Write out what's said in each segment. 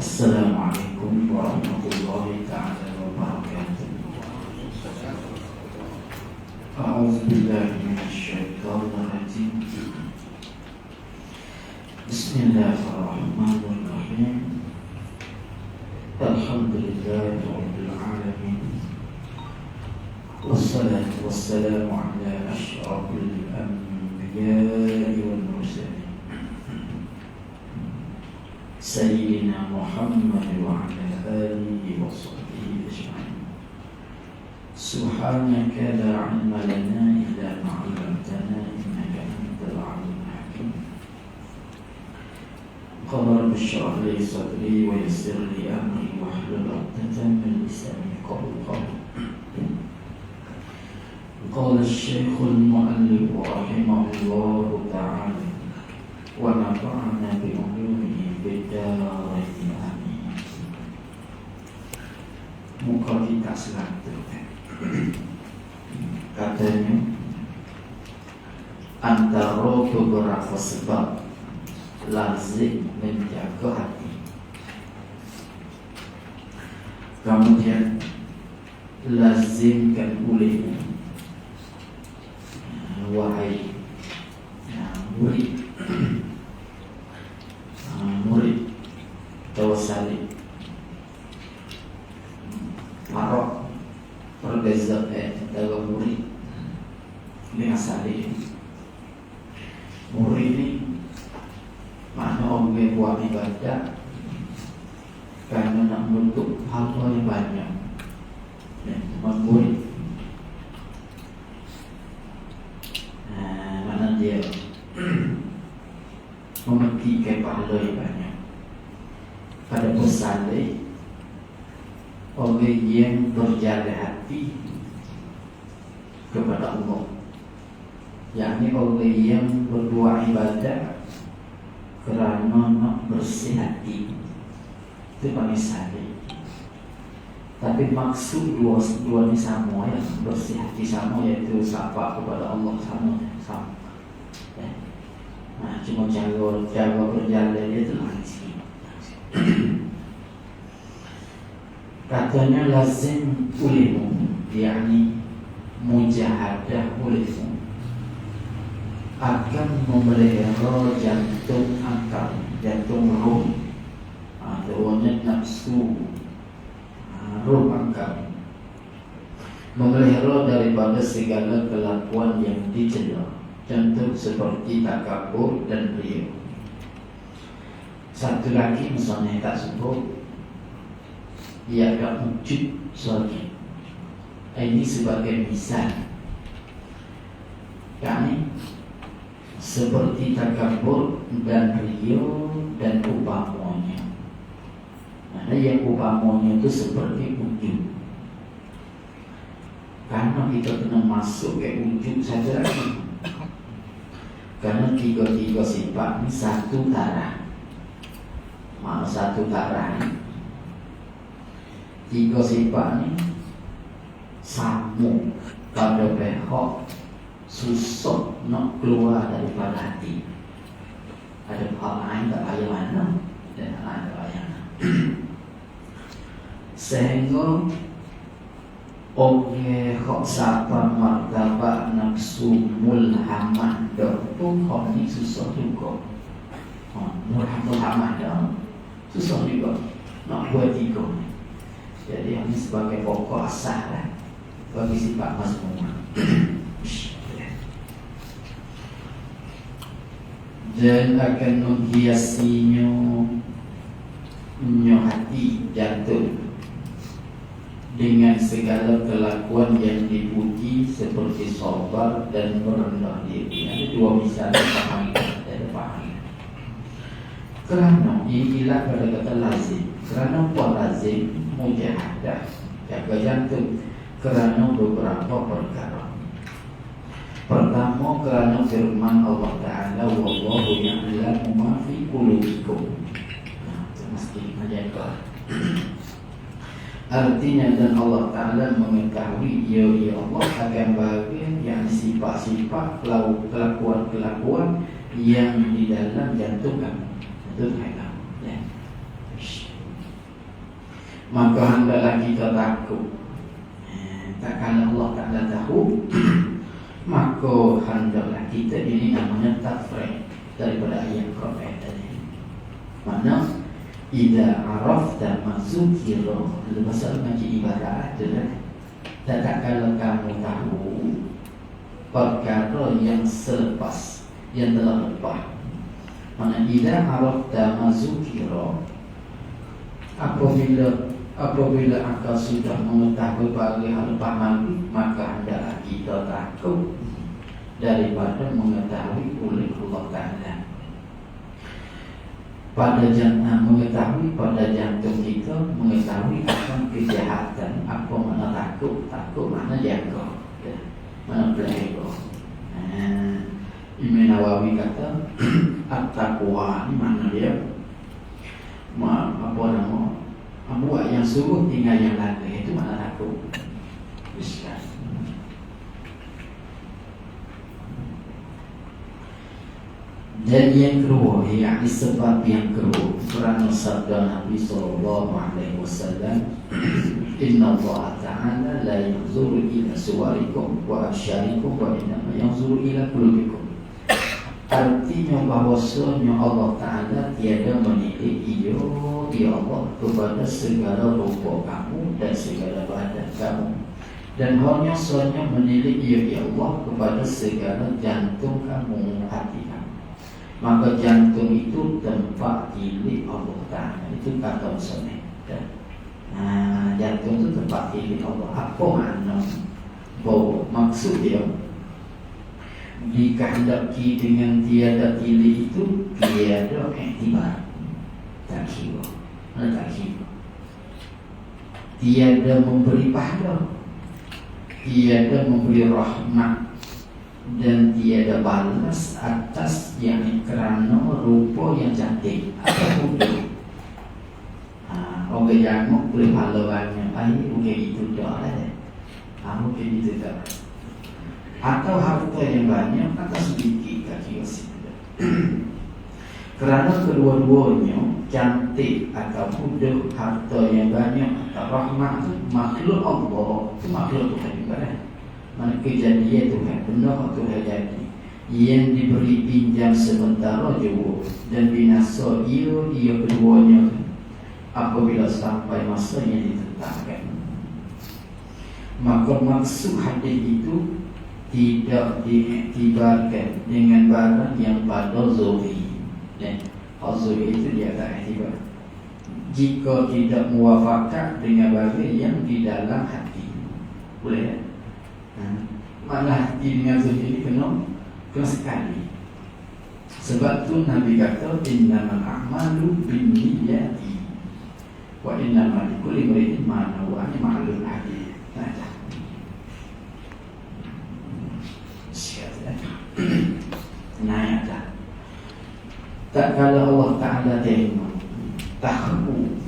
Assalamualaikum warahmatullahi ta'ala wabarakatuh. A'udzu billahi minasyaitonir rajim. Bismillahirrahmanirrahim. Alhamdulillahi rabbil alamin. Wassalatu wassalamu ala asyrafil anbiya'i wal mursalin Sayyidina Muhammad wa ala alihi wa sahbihi ajma'in. Subhanaka la ilma lana illa ma 'allamtana innaka antal 'alimul hakim. Qala rabbi shrah li sadri wa yassir li amri wahlul 'uqdatam min lisani yafqahu qawli. Qala asy-syaikhul mu'allif rahimahullahu ta'ala wa nafa'ana bi ulumihi bidaratin amin. Muka kita selatu katanya antara beberapa sebab lazim menjaga hati. Kemudian lazimkan olehnya wahai murid tawassali marok perbezaan dalam murid dengan salih. Murid ini makna orang buat ibadah karena nak menuntut hal yang banyak. Murid mana dia memetikkan pahala yang banyak. Pada pesalih orang yang berjalan hati kepada Allah, yakni orang yang berbuat ibadah kerana nak bersih hati, itu panggil salih. Tapi maksud dua ni sama, ya, bersih hati sama, iaitu sapa kepada Allah sama. Cuma cara berjalan dia tu lain sikit. Katanya lazim olehmu, yakni mujahadah olehmu akan memelihara jantung akal, jantung roh, terwujud nafsu, roh akal, memelihara daripada segala kelakuan yang dicela. Contoh seperti takabur dan riya. Satu lagi misalnya tak sebut, dia akan wujud lagi. Ini sebagai misal, yakni seperti takabur dan riya dan upamanya. Mana yang upamanya itu seperti wujud. Karena kita kena masuk ke wujud saja lagi. Karena tiga-tiga sifat ini satu tarah. Mana satu tarah ini? Tiga sifat ini sama pada pihak susah nak keluar daripada hati. Ada hal lain tak payah mana dan hal lain tak payah mana. Sehingga orang hok sapa martabat nafsu mulhamah dah pun hok ni susah juga. Mulhamah dah susah juga nak buat tiga ni. Jadi ini sebagai pokok asal lah bagi sifat mazmumah. Dan akan menghiasinya hati jantung dengan segala kelakuan yang dipuji seperti sabar dan merendah diri. Ada dua misalnya pahami dan pahami. Kerana ilah pada kata lazim. Kerana apa lazim? Mujahadah, jaga jantung. Kerana beberapa perkara. Pertama, kerana firman Allah Ta'ala, wallahu ya'lamu ma fi qulubikum. Itu mesti menjaga. Artinya dan Allah Ta'ala mengetahui ya Allah akan bagian yang sifat-sifat kelakuan-kelakuan yang di dalam jantung kamu. Itu kamu ya. maka hendaklah kita takut. Tak kalau Allah Ta'ala tahu, maka hendaklah kita, ini namanya tafriq daripada ayat Quran tadi. Mana idza arafta mazukira, bahasa ngaji ibarat adalah tak kalau kamu tahu perkara yang selepas, yang telah lepas. Mana idza arafta mazukira, apabila engkau sudah mengetahui bagi hal lepas maghrib, maka hendaklah kita takut daripada mengetahui oleh Allah Ta'ala. Pada mengetahui pada jantung kita, mengetahui akan kejahatan. Apa mana takut? Takut mana jaga, mana pelihara. Imam Nawawi kata at-taqwa ni mana dia? Apa nama? Buat yang suruh tinggal yang lain, itu mana takut? Bismillah. Dan yang kedua, yakni sebab yang kedua, kerana sabda Nabi SAW, Inna Allah Ta'ala la yanzuru ila suwarikum wa absyarikum wa innama yanzuru ila qulubikum. Artinya bahawasanya Allah Ta'ala tiada menilik ya Allah kepada segala rupa kamu dan segala badan kamu, dan hanya sahaja menilik ya Allah kepada segala jantung kamu, hati kamu. Maka jantung itu tempat tilik Allah Ta'ala. Itu kata Muslim. Jantung itu tempat tilik Allah. Apa makna? Bahawa maksud dia, dikehendaki dengan tiada tilik itu tiada iktibar, tak kira, tak kira, tiada memberi pahala, tiada memberi rahmat, dan tiada balas atas yang kerana rupa yang cantik atau mudah. Orang janguk boleh pahala banyak, mungkin itu dah lah. Mungkin itu dah. Atau harta yang banyak atau sedikit, tak kira sedikit. Kerana kedua-duanya cantik atau mudah, harta yang banyak atau rahmat itu makhluk Allah, itu makhluk Tuhan juga kan. Mana kejadian Tuhan, benar Tuhan jadi, yang diberi pinjam sementara jauh dan binasa ia keduanya apabila sampai masa yang ditetapkan. Maka maksud hadis itu tidak diiktibarkan dengan barang yang pada zuri. Zuri itu dia tak iktibar jika tidak muafakat dengan barang yang di dalam hati. Boleh? Mana hati dengan zuri ini kena sekali. Sebab tu Nabi kata innamal a'malu binniyati wa innamal likulli imrin ma nawa. Ini maklum hadis. Naik tak? Tak kalau Allah Ta'ala tengok tahu,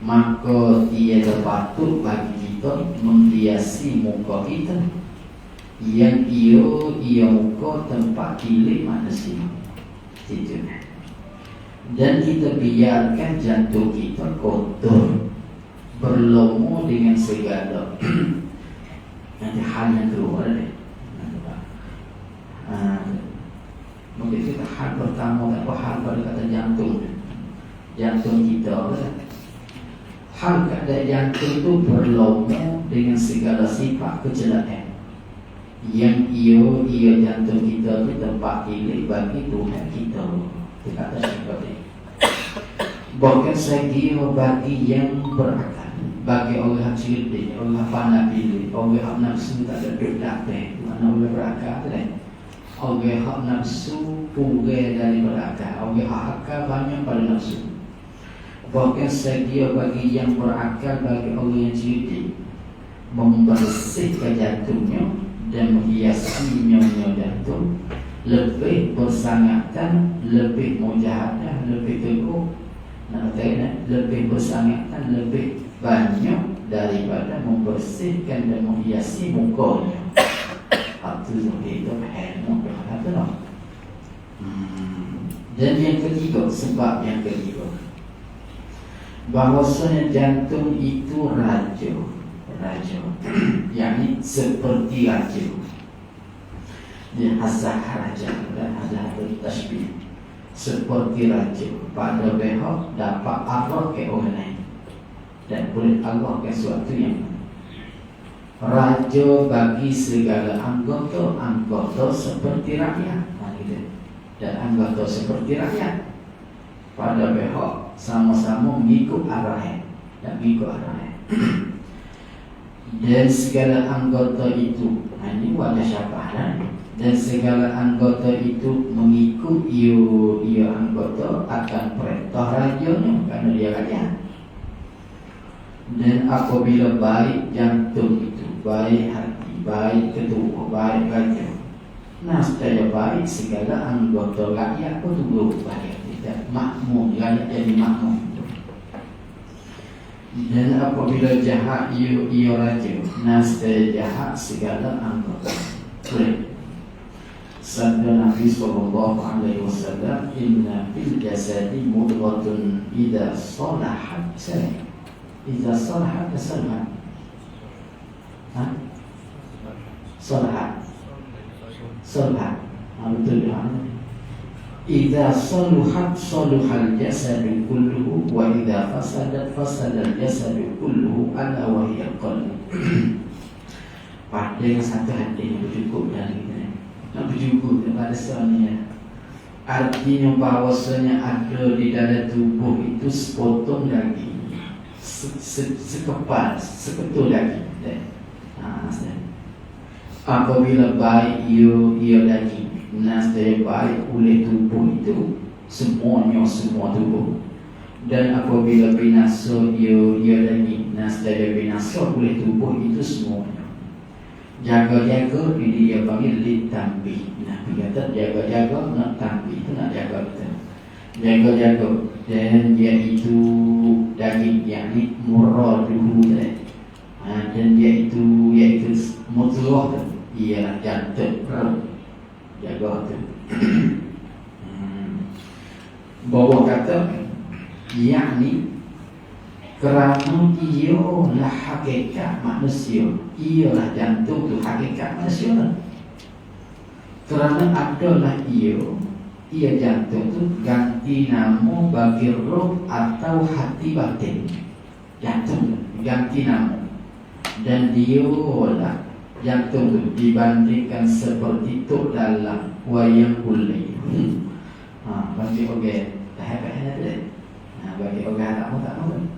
maka tiada patut bagi kita menghiasi muka kita yang ia muka tempat tilik manusia. Itu. Dan kita biarkan jantung kita kotor, berlumur dengan segala nanti hal yang keluar deh. Mungkin kita hal pertama, apa hal pada kata jantung kita kan? Hal kata jantung itu berlumur dengan segala sifat kecelakaan yang ia jantung kita itu tempat tilik bagi Tuhan kita. Itu kata seperti bahkan saya bagi yang berakal, bagi orang yang cerdik, orang yang pandai pilih, orang yang nafsu tak ada berdaktek, mana orang berakal kan? Orang yang nafsu pugai dari berakal, orang yang akal banyak pada nafsu. Bahkan sedia bagi yang berakal, bagi orang yang cerdik, membersihkan jantungnya dan menghiasinya jantung, lebih bersangatan, lebih mujahadah, lebih teguh, lebih bersangatan, lebih banyak daripada membersihkan dan menghiasi mukanya. Itu enak. Dan yang ketiga, sebab yang ketiga, bahwasanya jantung itu raja, yakni seperti raja. Dia azah raja dan azah tasbih seperti raja. Pada behok dapat Allah ke orang lain dan boleh Allah ke suatu yang raja bagi segala anggota seperti rakyat, dan anggota seperti rakyat pada behok sama-sama mengikut arahnya dan mengikut arahnya. Dan segala anggota itu, ini wajah syabah, dan segala anggota itu mengikut ia anggota akan perintah rajanya karena dia raja. Dan apabila baik jantung itu, baik hati, baik ketua, baik raja, nascaya baik segala anggota rakyat pun tunggu baik. Makmum, rakyat jadi makmum. Dan apabila jahat ia raja, nascaya jahat segala anggota. Sabda Nabi sallallahu alaihi wasallam, inna fil jasadi mudghatun idza salahat salah. Idza salahat salah. Salahat. Betul ya. Idza saluhat saluhal jasadu kulluhu wa idza fasadat fasadal jasadu kulluhu ala wa hiya qalb. Pada yang satu hati yang bercukup dari kita, nak bercukup kepada suaminya. Artinya bahawasanya ada di dalam tubuh itu sepotong daging, sekepal, seketul daging. Apabila baik ia daging, nasdaya baik oleh tubuh itu semuanya semua tubuh. Dan apabila binasa ia daging, nasdaya binasa oleh tubuh itu semuanya. Jaga-jaga ini dia panggil litambi. Nabi kata jaga-jaga nak tambi, itu nak jaga kita. Jaga-jaga, dan iaitu daging, yakni muraduhu, dan iaitu mudghah, ialah jantung. Jaga tu. Bawa kata yakni kerana ialah hakikat manusia, ialah jantung tu hakikat manusia. Kerana adalah ia jantung tu ganti nama bagi roh atau hati batin. Jantung ganti nama, dan dialah jantung tu dibandingkan seperti itu dalam wayang kulit. Bagi orang tahap ada. Bagi orang tak mahu.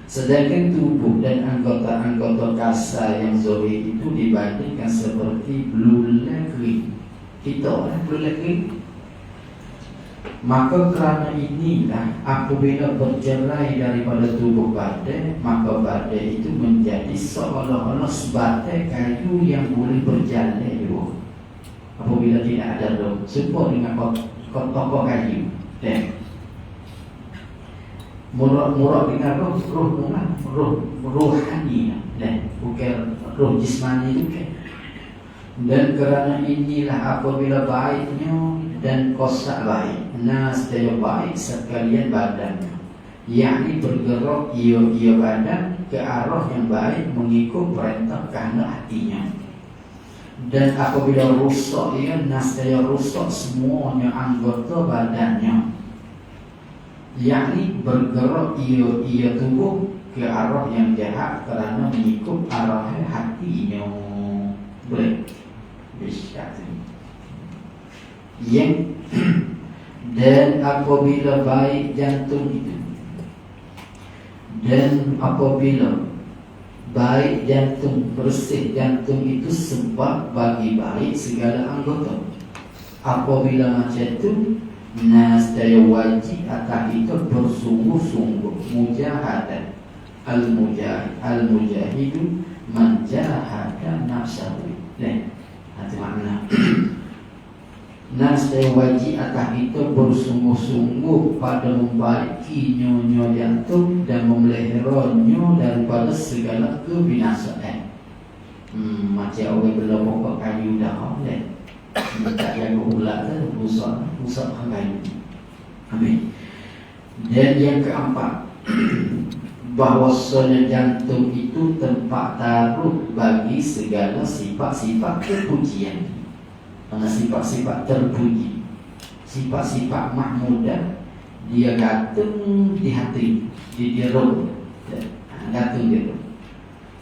Sedangkan tubuh dan anggota-anggota kasar yang zahir itu dibandingkan seperti belulang kering. Kita belulang kering. Maka kerana inilah apabila bercerai daripada tubuh badan, maka badan itu menjadi seolah-olah sebatai kayu yang boleh berjalan juga. Apabila tidak ada roh, serupa dengan kotak kayu. Murah dengan roh rohani, bukan roh jismani juga. Dan kerana inilah apabila baiknya dan kosak baik, nasdaya baik sekalian badannya, yakni bergerak ia badan ke arah yang baik mengikut perintah karena hatinya. Dan apabila rusak ia, nasdaya rusak semuanya anggota badannya, yakni bergerak ia tubuh ke arah yang jahat kerana mengikut arah hatinya. Boleh yang dan apabila baik jantung itu, dan apabila baik jantung, bersih jantung itu sebab bagi baik segala anggota. Apabila macam itu, nasdaya wajib atas itu bersungguh-sungguh mujahadah. Al-mujahidu man jahada nafsahu. Itu makna. Nasdaya wajib atas itu bersungguh-sungguh pada membaiki nyonya jantung dan memeliharanya daripada segala kebinasaan. Macam orang bela pokok kayu dah, tak jaga ulat tu, rusak kayu. Amin. Dan yang keempat, bahwasanya jantung itu tempat taruh bagi segala sifat-sifat kepujian, karena sifat-sifat terpuji, sifat-sifat mahmudah, dia gantung di hati, di roh, gantung di roh.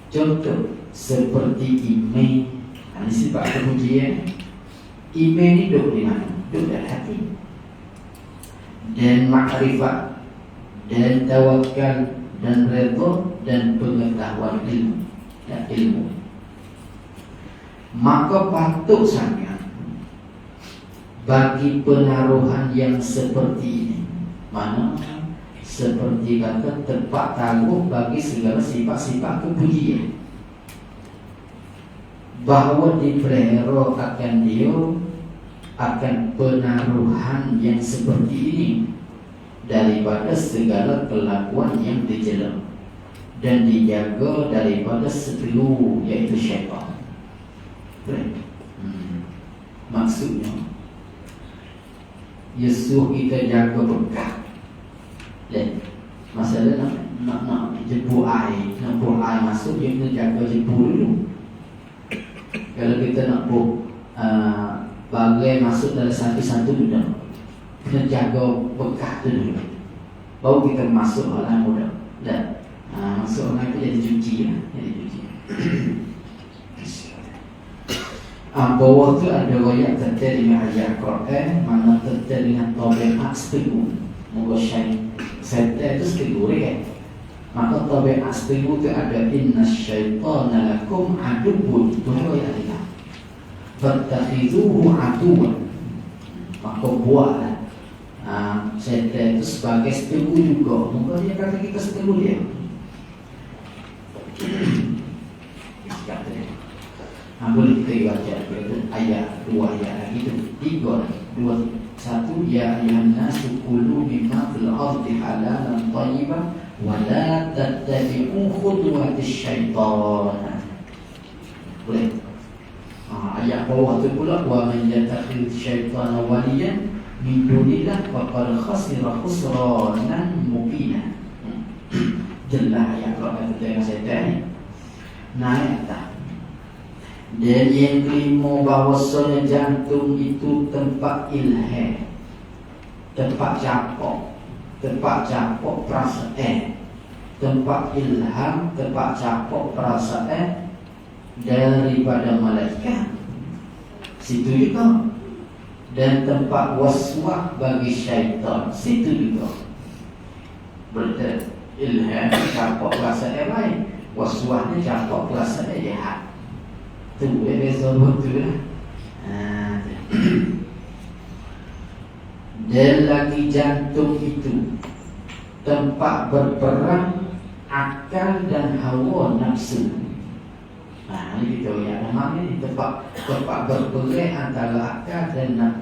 Contoh seperti ime, ini sifat kepujian. Ime ini duduk di mana? Duduk di hati. Dan makrifat, dan tawakal, dan redha, dan pengetahuan ilmu, dan ilmu. Maka patut sangat bagi penaruhan yang seperti ini, mana seperti kata tempat taruh bagi segala sifat-sifat kepujian, bahwa dipelihara akan dia akan penaruhan yang seperti ini daripada segala kelakuan yang dicela, dan dijaga daripada seteru, yaitu syaitan. Maksudnya Yesus kita jaga bekah. Masalah nak jebur air, nak buang air masuk, kita jaga jebur dulu. Kalau kita nak buang bagai masuk dalam satu-satu mudah, kita jaga bekah tu dulu, baru kita masuk orang mudah. Dan masuk orang itu jadi cuci lah, jadi cuci. Bawah tu ada royak tertel dengan ayat Quran, mana tertel dengan tabiat seteru. Moga syaitan itu seteru kan. Maka tabiat seteru tu ada inna syaitana lakum aduwwun. Itu royak dia. Fattakhidhuhu aduwwan. Maka buatlah syaitan itu sebagai seteru juga. Moga dia kata kita seteru dia. Boleh kita baca ayat 2 ayat lagi tu 3 2 1 ya ayyuhan nasu kulu mimma fil ardi halalan thayyiban wa la tattabi'u khutuwatis syaitan. Boleh. Ayat bawah tu pula wa man yattakhidh syaitana waliyan min dunillah faqad khasira khusranan mubina. Jelas ayat kalau kata dengan syaitan ni. Naik tak? Dan yang kelima, bahwasanya jantung itu tempat ilham, tempat capok perasaan, tempat ilham, tempat capok perasaan daripada malaikat. Situ juga. Dan tempat waswas bagi syaitan. Situ juga. Berarti ilham capok perasaan baik, waswasnya capok perasaan jahat. Tu beza betul lah. Dan lagi jantung itu tempat berperang akal dan hawa nafsu. Ini kita lihat nama ni tempat berperang antara akal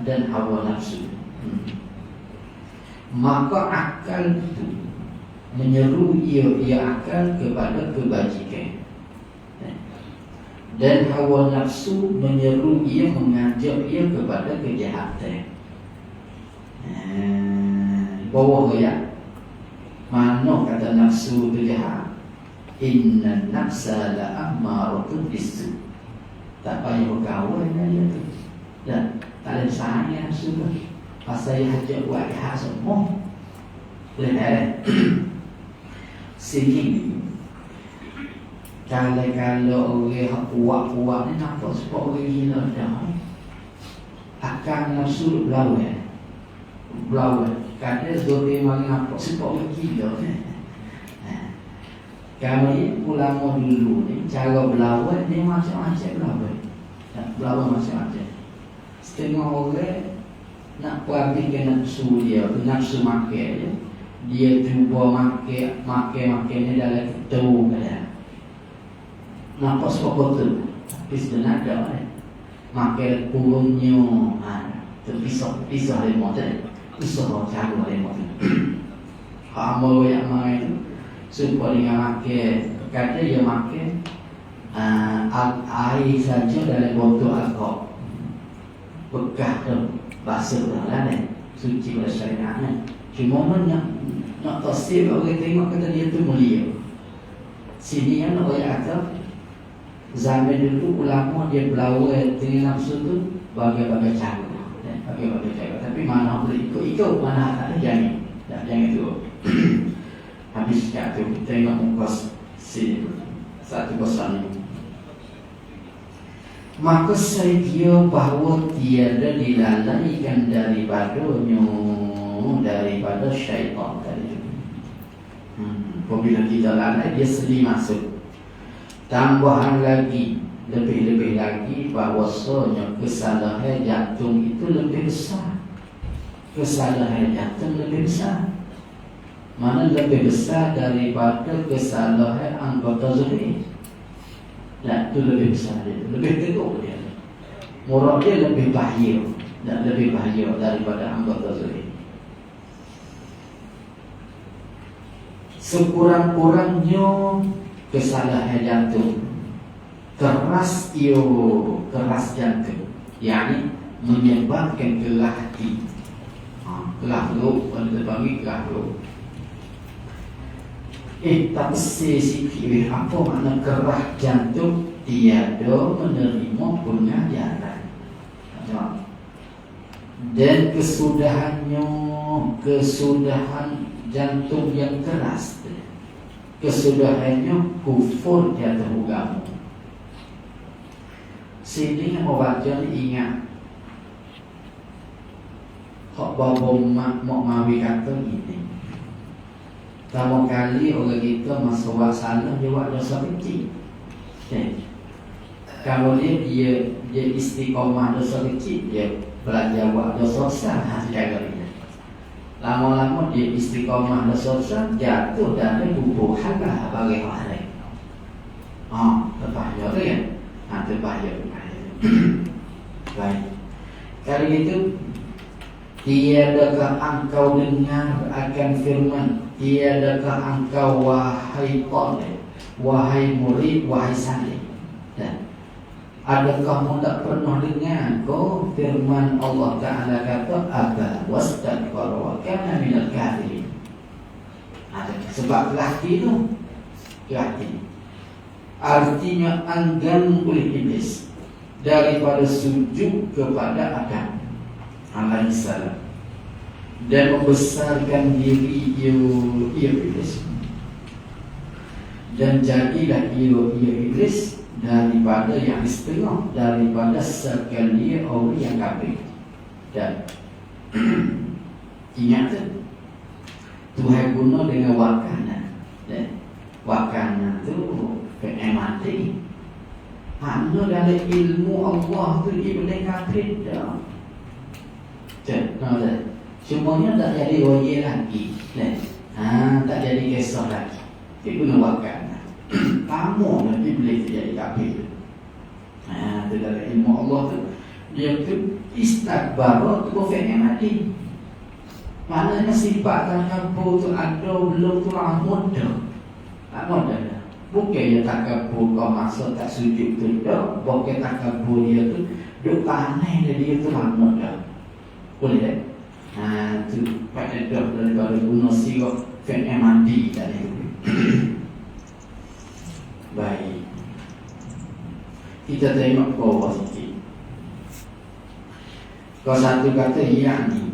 dan hawa nafsu. Maka akal itu menyeru ia akal kepada kebajikan. Dan hawa nafsu menyeru ia, mengajak ia kepada kejahatan. Bawah ya, mana kata nafsu itu jahat? Inna nafsa la'ammaratun bisu. Tak payah berkawan dengan dia tu. Dan tak ada sayang nafsu tu. Pasal dia ajak buat jahat semua. Boleh tak? Sini kalau orang kuat-kuat ni nampak sebab orang gila dah. Akan nafsu berlawan. Kadang zolim mari nampak sebab orang gila ni. Kami ulama dulu ni cara berlawan ni macam-macam berlawan. Berlawan macam-macam. Setengah orang nak perhatikan nafsu dia, nafsu makan dia cuba makan ni dalam ketua kadang. Nampak sebab betul. Tapi sebenarnya ada makan kurungnya terpisah lemah tadi. Pisah cara lemah tu. Amal yang main tu supaya dengan makan, kata dia makan air saja dalam botol alkohol. Bekah tu basuh dah lah ni. Suci pada syariat ni. Cuma nak tasir orang tengok kata dia tu mulia. Sini yang nak kata zaman dulu ulama dia berlawan dengan nafsu tu bagi-bagi cara, bagi-bagi cara. Tapi mana boleh ikut mana tak ada jangan itu. Habis kat tu tengok muka sini 1-0. Maka saya kira bahawa tiada dilalaikan daripada syaitan tadi. Apabila kita lalai, dia sedih masuk. Tambahan lagi, lebih-lebih lagi bahawasanya kesalahan jantung itu lebih besar. Kesalahan jantung lebih besar. Mana lebih besar daripada kesalahan anggota zahir. Dan itu lebih besar dia, lebih teruk dia. Murah dia lebih bahaya dan lebih bahaya daripada anggota zahir. Sekurang-kurangnya kesalahan jantung keras jantung, yakni menyebabkan kelah hati, kelah perut, kalau kita panggil kelah perut. Tak sikit apa makna kerah jantung? Tiada menerima pengajaran. Dan kesudahan jantung yang keras, kesudahannya kufur di atas agama. Sini orang baca ni ingat hak babo mak mawi kata gini. Pertama kali orang kita masa buat salah, dia buat dosa kecil. Kalau dia istiqomah dosa kecil, dia belajar buat dosa besar. Lama-lama dia istiqomah dosa besar, jatuh dari bubuhan lah bagi orang lain. Terbahaya tu kan? Terbahaya. Baik. Kali itu, tiadakah engkau dengar akan firman? Tiadakah engkau wahai talib, wahai murid, wahai salih? Adakah kamu tak pernah dengar kau firman Allah Ta'ala kata aba wastakbara wa kana minal kafirin. Sebab lelaki tu lelaki, artinya enggan oleh iblis daripada sujud kepada Adam alaihissalam dan membesarkan diri ia iblis, dan jadilah ia iblis daripada yang setengah daripada sekalian orang yang kafir. Dan ingat Tuhan guna dengan wakanan, dan wakanan tu mati. Mana dalam ilmu Allah tu iblis kafir dah. Semuanya tak jadi wajib lagi, tak jadi kisah lagi. Dia guna wakanan. Kamu dan iblis jadi kafir. Itu dalam ilmu Allah tu, dia tu istakbara tu kafirnya mati. Maknanya sifat takabur tu ada belum tu mudah. Tak mudah. Bukan dia takabur kau masa tak sujud tu dah. Bukan takabur dia tu duk tanah dia tu mudah. Boleh tak? Tu pada dah daripada guna sirap kafirnya mati tadi. Baik, kita tengok bawah sikit. Kau satu kata yakni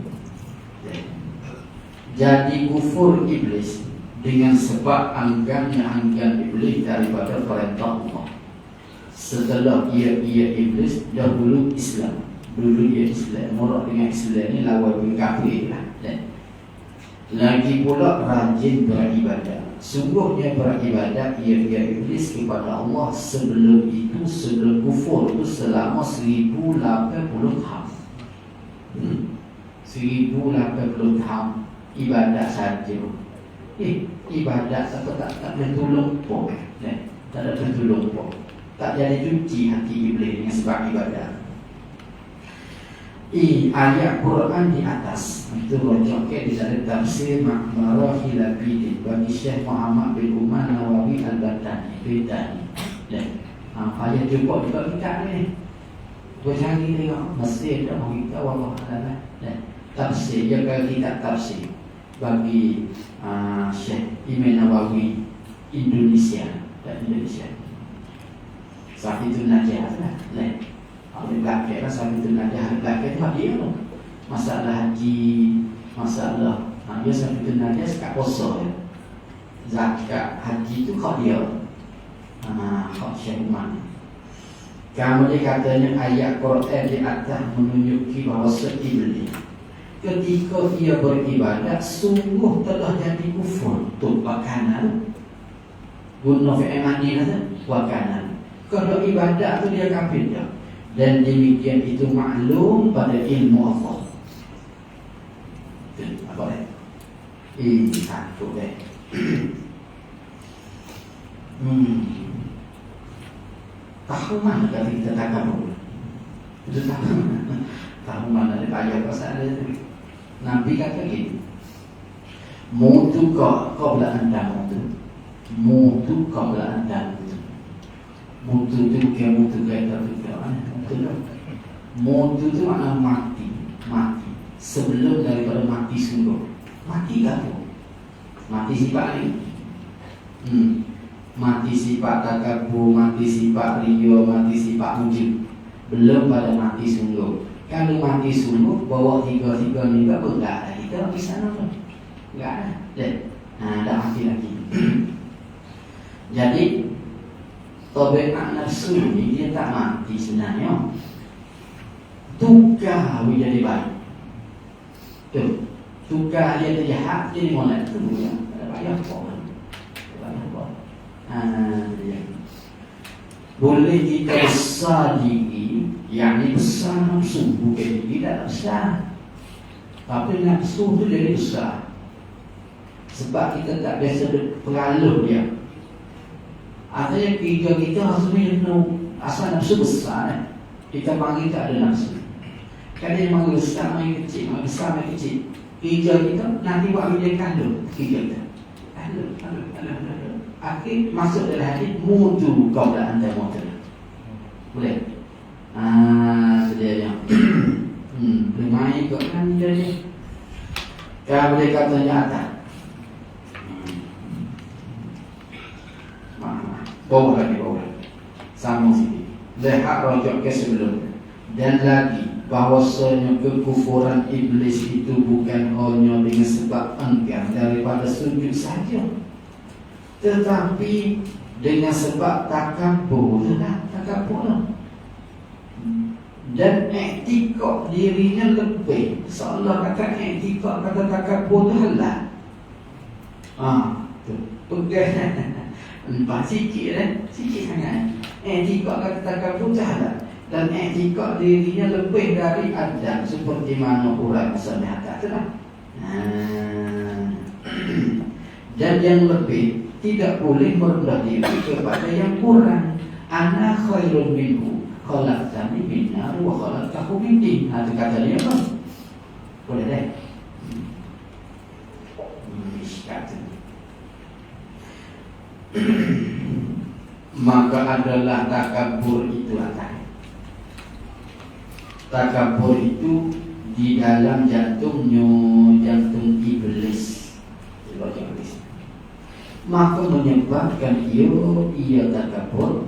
jadi kufur iblis dengan sebab anggan iblis daripada perintah Allah. Setelah ia iblis dahulu Islam, dulu ia Islam, morak dengan Islam ni lawan dengan kafir lah. Lagi pula rajin beribadah. Sungguhnya beribadat ia iblis kepada Allah sebelum itu, sebelum kufur itu selama 1080 tahun. 1080 tahun ibadat saja. Ibadat tak bertolong pun. Tak ada bertolong pun. Tak jadi cuci hati iblis dengan sebab ibadat. Ayat Quran di atas itu rojoknya di dalam tafsir Ma'marahil Abidin bagi Syekh Muhammad bin Umar Nawawi Al-Badani Bidani. Ayat juga kita ni bercari tengok mesti ada orang kita wallah alam tafsir. Dia kalau kita tafsir bagi Syekh Imam Nawawi Indonesia dan Indonesia. Safitun Najah lah. Hari belakang lah Safitun Najah. Hari belakang tu dia tu. Masalah haji, masalah dia Safitun Najah sekat puasa ya. Zakat haji tu kau dia. Kau Syaiman. Kemudian katanya ayat Quran di atas menunjuki bahawa Iblis ketika ia beribadat sungguh telah jadi kufur. Tu wakanan guna fi'il madi lah tu wakanan. Kalau ibadat tu dia kafir dah. Dan demikian itu maklum pada ilmu Allah. Apa dia? Ini satu deh. Tahu mana kalau kita takabur? Itu tahu mana dia payah pasal dia. Nabi kata gini, mutu qabla an tamutu. Mutu qabla an tamutu. Mutu itu bukan mutu kata mutu itu makna mati. Mati sebelum daripada mati sungguh. Mati apa? Mati sifat ni. Mati sifat takabur, mati sifat riya, mati sifat ujub. Belum pada mati sungguh. Kalau mati sungguh, bawa tiga-tiga ni tak ada. Kita di sana tu. Tak ada. Dah mati lagi. Jadi tabiat nafsu ni dia tak mati sebenarnya. Tukar jadi baik. Tu. Tukar dia jadi hak jadi molek tu ya. Ada payah apa? Boleh kita besar diri, yakni besar nafsu, bukan tidak besar, tapi nafsu itu jadi besar sebab kita tak biasa pengaruh dia. Artinya kita harusnya asal nafsu besar, kita panggil tak ada nafsu. Kadang yang panggil besar, main kecil, main besar, main kecil. Kita nanti buat dia kandung kita. Akhir masuk dalam hadis mutu qabla an tamutu. Boleh? Sedia yang bermain kat kan dia ni. Kan boleh kata nyata. Bawah lagi. Sama sini. Lihat rojok ke sebelum. Dan lagi bahawasanya kekufuran iblis itu bukan hanya dengan sebab engkar daripada sujud saja, tetapi dengan sebab takabur dan iktikad dirinya lebih. Seolah kata iktikad kata takabur tu halal. Pegang sikit sangat. Iktikad kata takabur tu halal. Dan iktikad dirinya lebih dari adab seperti mana orang misalnya kata lah. Dan yang lebih tidak boleh merendah diri kepada yang kurang. Ana khairun minhu khalaqtani min nar wa khalaqtahu min tin. Itu kata dia apa? Boleh deh. Maka adalah takabur itu atas. Takabur itu di dalam jantung iblis. Maka menyebabkan ia takabur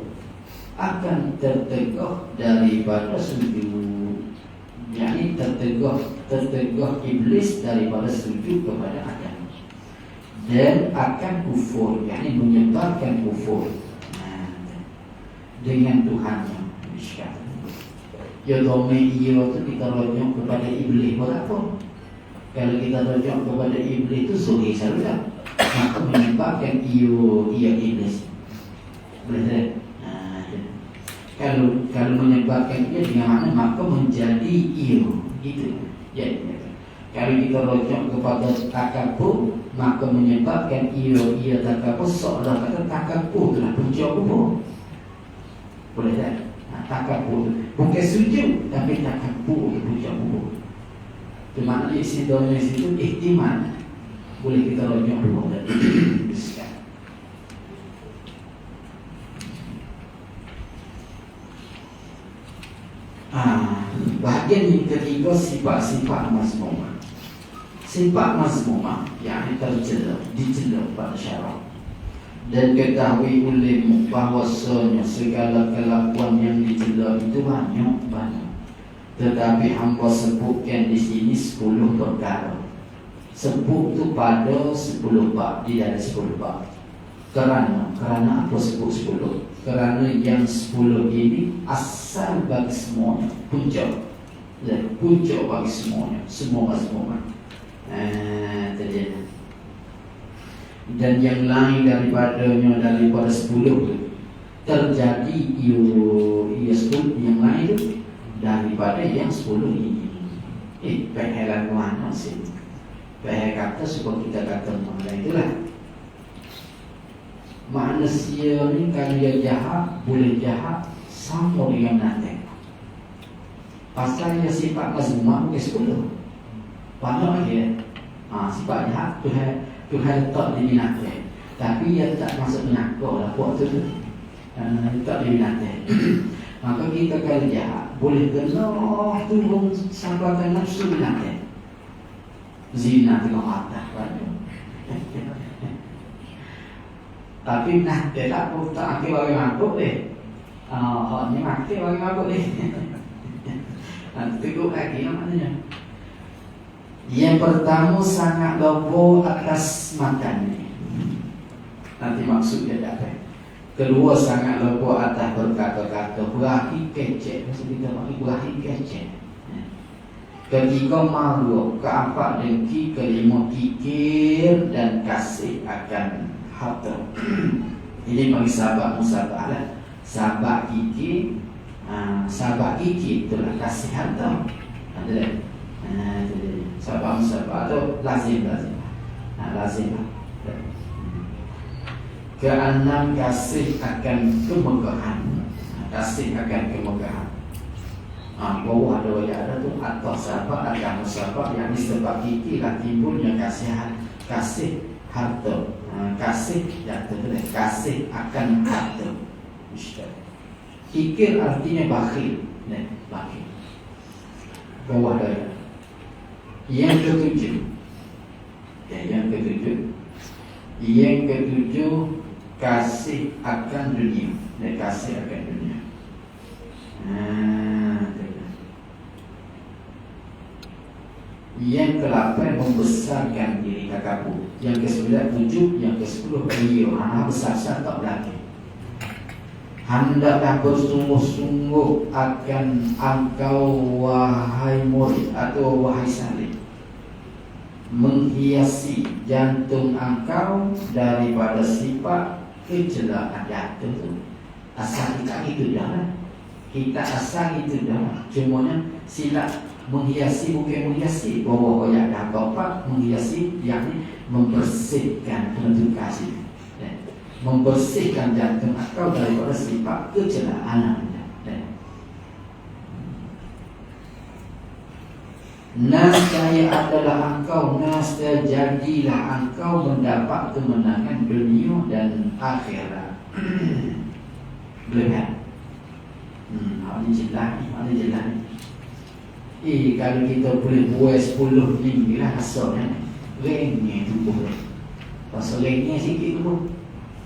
akan tertegah daripada sujud. Yani tertegah iblis daripada sujud kepada Adam. Dan akan kufur, yani menyebabkan kufur dengan Tuhannya. Ya domain ia tu kita rujuk kepada iblis berapa? Kalau kita rujuk kepada iblis itu suri saja, maka menyebabkan ia iblis. Boleh tak? Kalau menyebabkan ia dengan mana maka menjadi ia gitu. Ya. Kalau kita rujuk kepada takabur maka menyebabkan ia takabur seolah kata takabur itulah punca kubur. Boleh tak? Takabur bukan sujud tapi takabur punca kubur. Itu maknanya isi dalam situ ihtimal. Boleh kita rujuk dulu dan diskan. Bahagian yang ketiga sifat-sifat mazmumah. Sifat mazmumah yang dicela pada syarak Dan ketahui olehmu bahwasanya segala kelakuan yang dicela itu banyak. Tetapi hamba sebutkan di sini 10 perkara. Sebut tu pada 10 bab, di dalam 10 bab. Kerana apa sebut 10? Kerana yang 10 ini asal bagi semuanya, puncak. Puncak bagi semuanya, semua. Terjadi. Dan yang lain daripada 10 tu terjadi ia 10 yang lain tu daripada yang 10 ini. Perhelan mana sih? Perhel kata supaya kita kata mana itulah. Manusia ni kalau dia jahat, boleh jahat sama dengan nanti. Pasal dia sifat mazmum ke 10. Banyak lagi sifat jahat Tuhan tak diminati. Tapi dia tak masuk neraka lah buat tu. Tak diminati. Maka kita kalau jahat boleh kena turun sampai ke nafsu minati. Zina tengok mata banyak. Tapi nah dia tak akhir bagi mabuk deh. Ni mati bagi mabuk deh. Tengok lagi namanya. Yang pertama sangat lobo atas makan ni. Nanti maksudnya apa? Kedua sangat lobo atas berkata-kata, berakhir kecek. Maksud kita berakhir kecek. Ketiga malu, keempat dengki, kelima kikir dan kasih akan harta. Ini bagi sahabat musabah lah. Sahabat kikir, itulah kasih harta. Ada. Sahabat musabah tu lazim. Lazim. Keenam kasih akan kemegahan. Kasih akan kemegahan. Bawah ada tu atas sahabat akan musabah yang disebab ikilah timbulnya kasih harta. Kasih akan harta. Kikir artinya bakhil. Bakhil. Bawah ada. Yang ketujuh kasih akan dunia. Kasih akan dunia. Yang ke-8 membesarkan diri takabur. Yang ke-9 ujub. Yang ke-10 ria. Besar-besar tak berlaku. Hendaklah bersungguh-sungguh akan engkau wahai murid atau wahai salih, menghiasi jantung engkau daripada sifat kecelakaan jantung tu. Asal kita itu dah. Kita asal itu dah. Cumanya silap menghiasi bukan menghiasi. Bahawa yang dah bapak menghiasi yakni membersihkan bentuk kasih. Membersihkan jantung engkau daripada sifat kecelakaan. Nascaya adalah engkau, nascaya jadilah engkau mendapat kemenangan dunia dan akhirat. Boleh. Ini jelas ni. Kalau kita boleh buat 10 ni lah hasilnya. Rengnya tu boleh. Pasal rengnya sikit tu pun.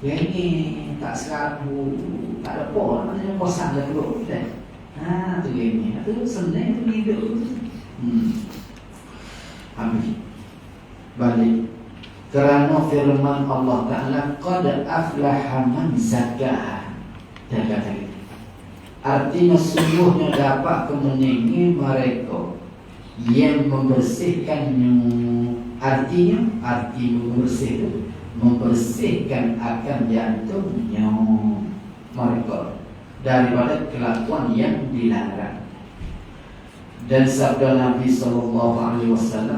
Rengnya tak serabu, tak ada apa. Maksudnya bosan dah duduk. Tu rengnya. Tu senang tu hidup tu. Habis. Balik. Kerana firman Allah Ta'ala, qad aflaha man zakkaha. Dia kata gitu. Artinya sungguhnya dapat kemenangan mereka yang membersihkannya. Arti membersih itu membersihkan akan jantungnya mereka daripada kelakuan yang dilarang. Dan sabda Nabi SAW,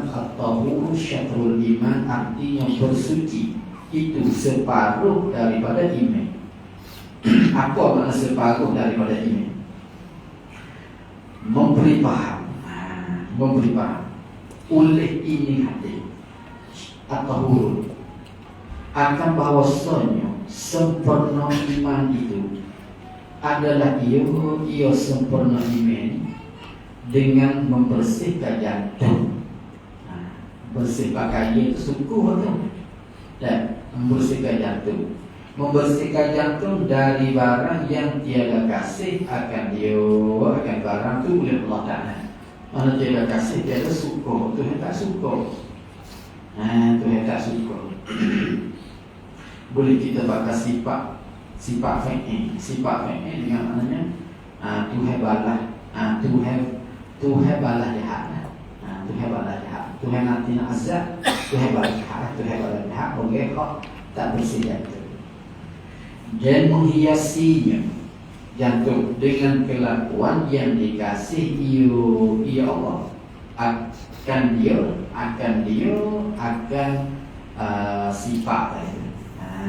at-tahuru syatrul iman, artinya bersuci itu separuh daripada iman. Apa makna separuh daripada iman? Memberi paham. Oleh ini hati at-tahuru akan bahawasanya sempurna iman itu adalah ia sempurna iman dengan membersihkan jantung. Bersih pakai itu suku tu. Dan membersihkan jantung. Membersihkan jantung dari barang yang tiada kasih akan dia, akan barang tu oleh Allah Ta'ala. Mana tiada kasih, tiada suka, Tuhan tak suka. Tuhan tak suka. Boleh kita pakai sifat fi'il. Sifat fi'il dengan maknanya Tuhan balas, Tuhan balas jahat. Tuhan balas jahat. Tuhan nanti nak azab, Tuhan balas jahat, Tuhan balas jahat. Okey, kok tak bersih jantung. Dan menghiasinya jantung dengan kelakuan yang dikasih ia Allah akan sifat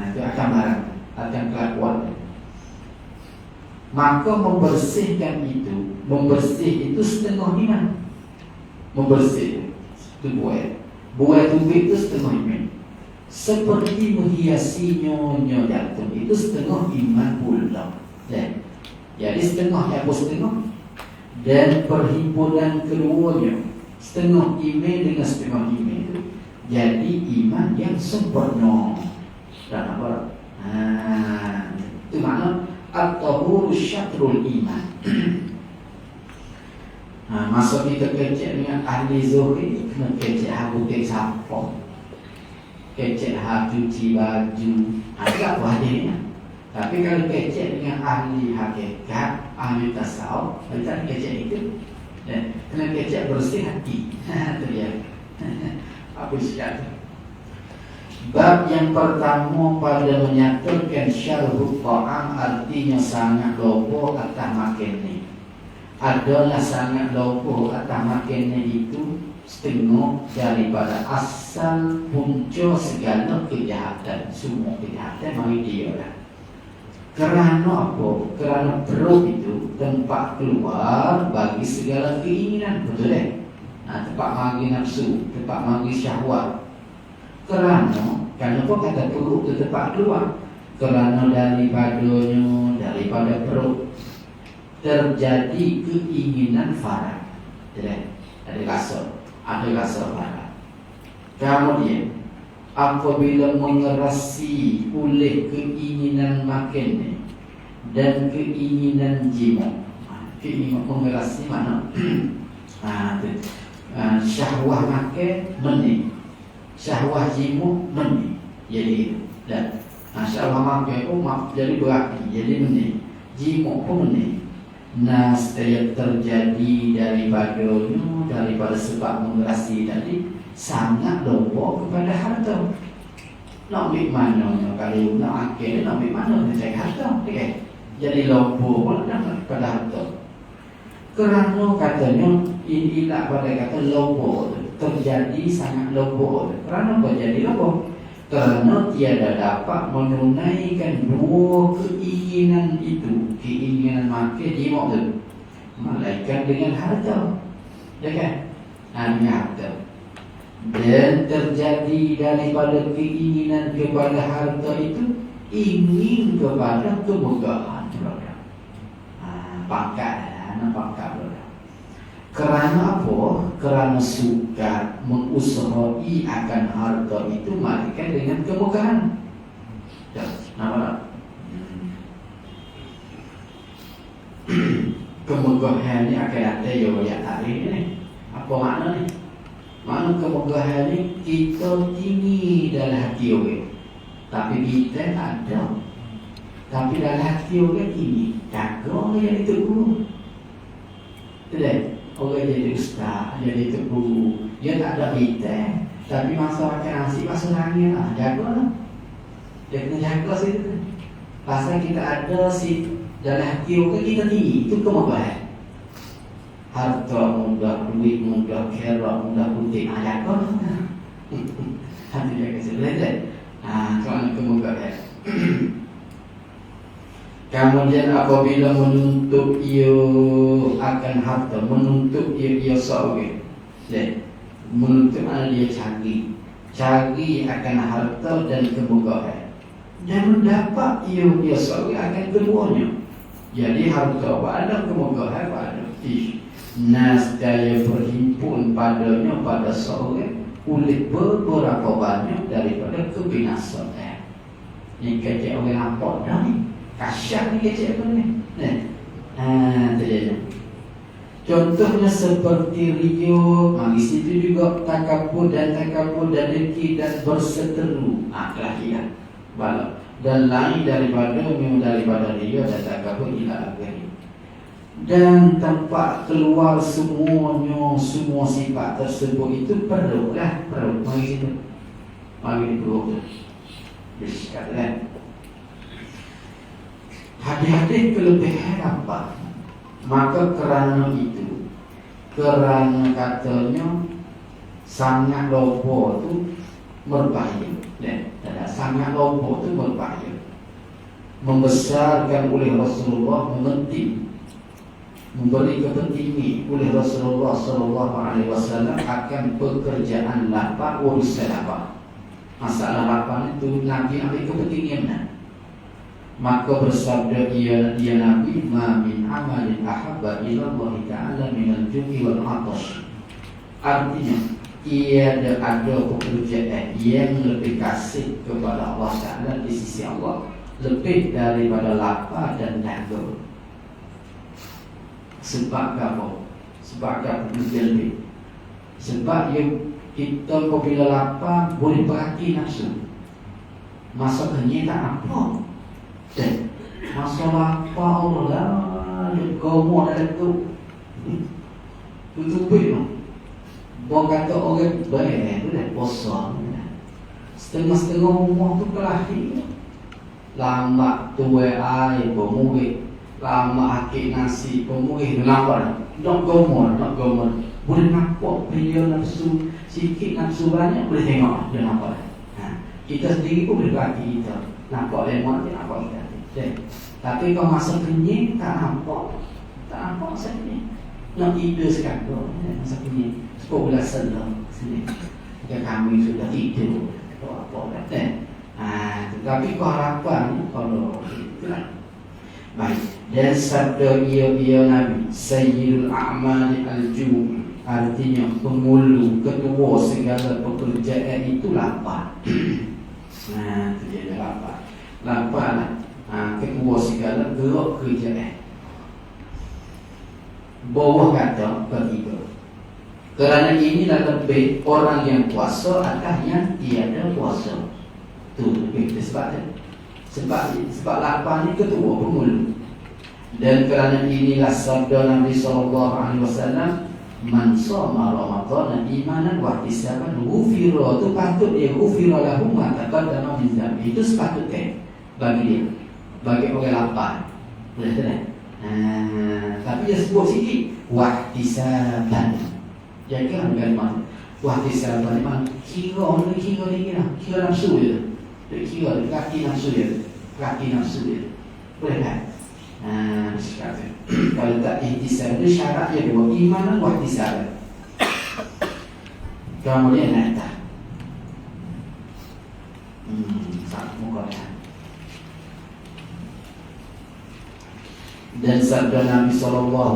itu akan barang, akan kelakuan. Maka membersihkan itu, membersih itu setengah iman. Membersih itu buat itu setengah iman. Seperti menghiasi nyonya jantung itu setengah iman pula. Jadi setengah hapus setengah. Dan perhimpunan keduanya setengah iman dengan setengah iman itu jadi iman yang sempurna. Dan apa? Itu makna at-tahuru syatrul iman. Masa kita kecek dengan ahli zuhri, kena kecek habutik sampah, kecek cuci baju, tak apa hadirnya. Tapi kalau kecek dengan ahli hakikat, ahli tasawuf, kita kecek itu, kena kecek bersih hati. Itu dia. Apa siapa? Bab yang pertama pada menyatakan syarhut ta'am artinya sangat lopo atas makannya. Adalah sangat lopo atas makannya itu setengah daripada asal punca segala kejahatan. Semua kejahatan mari dia lah. Kerana apa? Kerana perut itu tempat keluar bagi segala keinginan. Betul tempat mari nafsu, tempat mari syahwat. Kerana apa kata perut itu tempat keluar? Kerana daripada perut terjadi keinginan farah. Ada rasa farah. Kemudian apabila mengerasi oleh keinginan makan dan keinginan jima, keinginan mengerasi mana? Syahwah makan meni, syahwah jima meni. Jadi dan syahwah makan jadi berarti jadi meni, jima pun meni. Yang terjadi daripada sebab mengerasi tadi sangat lupa kepada harta. Nak ambil mana? Kalau nak akil, nak ambil mana? Nak cari harta. Jadi lupa pun kepada harta. Kerana katanya ilah pada kata lupa terjadi sangat lupa. Kerana apa jadi lupa? Kerana tiada dapat menunaikan dua keinginan itu, keinginan makan jima itu, melainkan dengan harta, kan? Dengan harta. Dan terjadi daripada keinginan kepada harta itu ingin kepada kemegahan, pangkat, Kerana apa? Kerana suka mengusahai akan harta itu melainkan dengan kemegahan. Nampak? Kemegahan ni akan ada yang tarik ni. Apa makna ni? Makna kemegahan ni kita tinggi dalam hati orang, tapi kita tak ada. Tapi dalam hati orang tinggi, jaga yang itu guru. Tidak? Orang jadi ustaz, jadi itu guru, dia tak ada kita, tapi masa makan nasi masuk angin lah, jaga lah. Dia kena jaga situ. Pasal kita ada dalam hati orang kita tinggi, itu kemegahan. Harta mudah, duit mudah, kera mudah, putih, jaga lah. Hati jaga situ, kerana kemegahan. Kemudian apabila menuntut ia akan harta, menuntut ia seorang, menuntut mana dia cari akan harta dan kemegahan, dan mendapat ia seorang akan keduanya. Jadi harta pada kemegahan pada nascaya berhimpun padanya pada seorang oleh beberapa banyak daripada kebinasaan. Ni kecek orang nampak dah ni. Kasyar ni kecek apa ni? Tu dia. Contohnya seperti rio, di situ juga takabur dan dengki dan berseteru. Kelahiran. Balap. Dan lain daripada rio dan takabur ila akhir. Dan tempat keluar semua sifat tersebut itu perlulah. Mari itu. Mari itu. Disikakan. Hadis-hadis kelebihan apa? Maka kerana itu, kerana katanya sangat lobo itu berbahaya. Sangat lobo itu berbahaya. Membesarkan oleh Rasulullah, memberi kepentingan oleh Rasulullah SAW akan pekerjaan lapar, urusan lapar. Masalah lapar itu Nabi ambil kepentingan. Maka bersabda dia Nabi, ma min amalin ahabba ila Allah Ta'ala minal ju'i wal 'atash. Artinya ada pekerjaan yang lebih kasih kepada Allah Ta'ala di sisi Allah lebih daripada lapar dan dahaga. Sebab apa? Sebab apa lebih? Sebab kita apabila lapar boleh berhati nafsu. Masa kenyang tak apa. Dan masalah apa Allah gomo dalam tu tutup no. Bukan kata orang baik tu dah kosong. Setengah-setengah rumah tu kelahir. Lama tuai air bermurid, lama akik nasi bermurid lapar. Nak gomo. Boleh nampak dia nafsu sikit, nafsu banyak boleh tengok dia nampak. Kita sendiri pun boleh bagi kita. Nampak lemah dia nampak kita. Tapi kalau masa kenyang tak nampak masa kenyang. Nak tidur sekarang masa kenyang 10 senang sini. Kami sudah tidur apa kata. Tetapi kalau harapan kalau itulah. Baik. Dan sabda ia Nabi Sayyidul A'mali al-Jum, artinya pengulu, ketua segala pekerjaan itu lapar. Itu dia lapar. Lapar lah. Ketua segala gerak kerjaan. Bawah kata ketiga. Kerana inilah lebih orang yang puasa atas yang tiada puasa. Tu lebih sebab lapar ni ketua pengulu. Dan kerana inilah sabda Nabi SAW, man shoma Ramadan imanan wa ihtisaban ghufira, tu patut dia ghufira lahu ma taqaddama min dhanbi. Itu sepatutnya bagi dia, bagi orang lapar. Boleh tak? Tapi dia sebut sikit wa ihtisaban. Jaga kalimat wa ihtisaban memang kira lagi lah, kira nafsu dia. Dia kira kaki nafsu dia. Boleh tak? Kalau tak ihtisab itu syaratnya dua, iman dan ihtisab. Kemudian nak muka. Dan sabda Nabi SAW,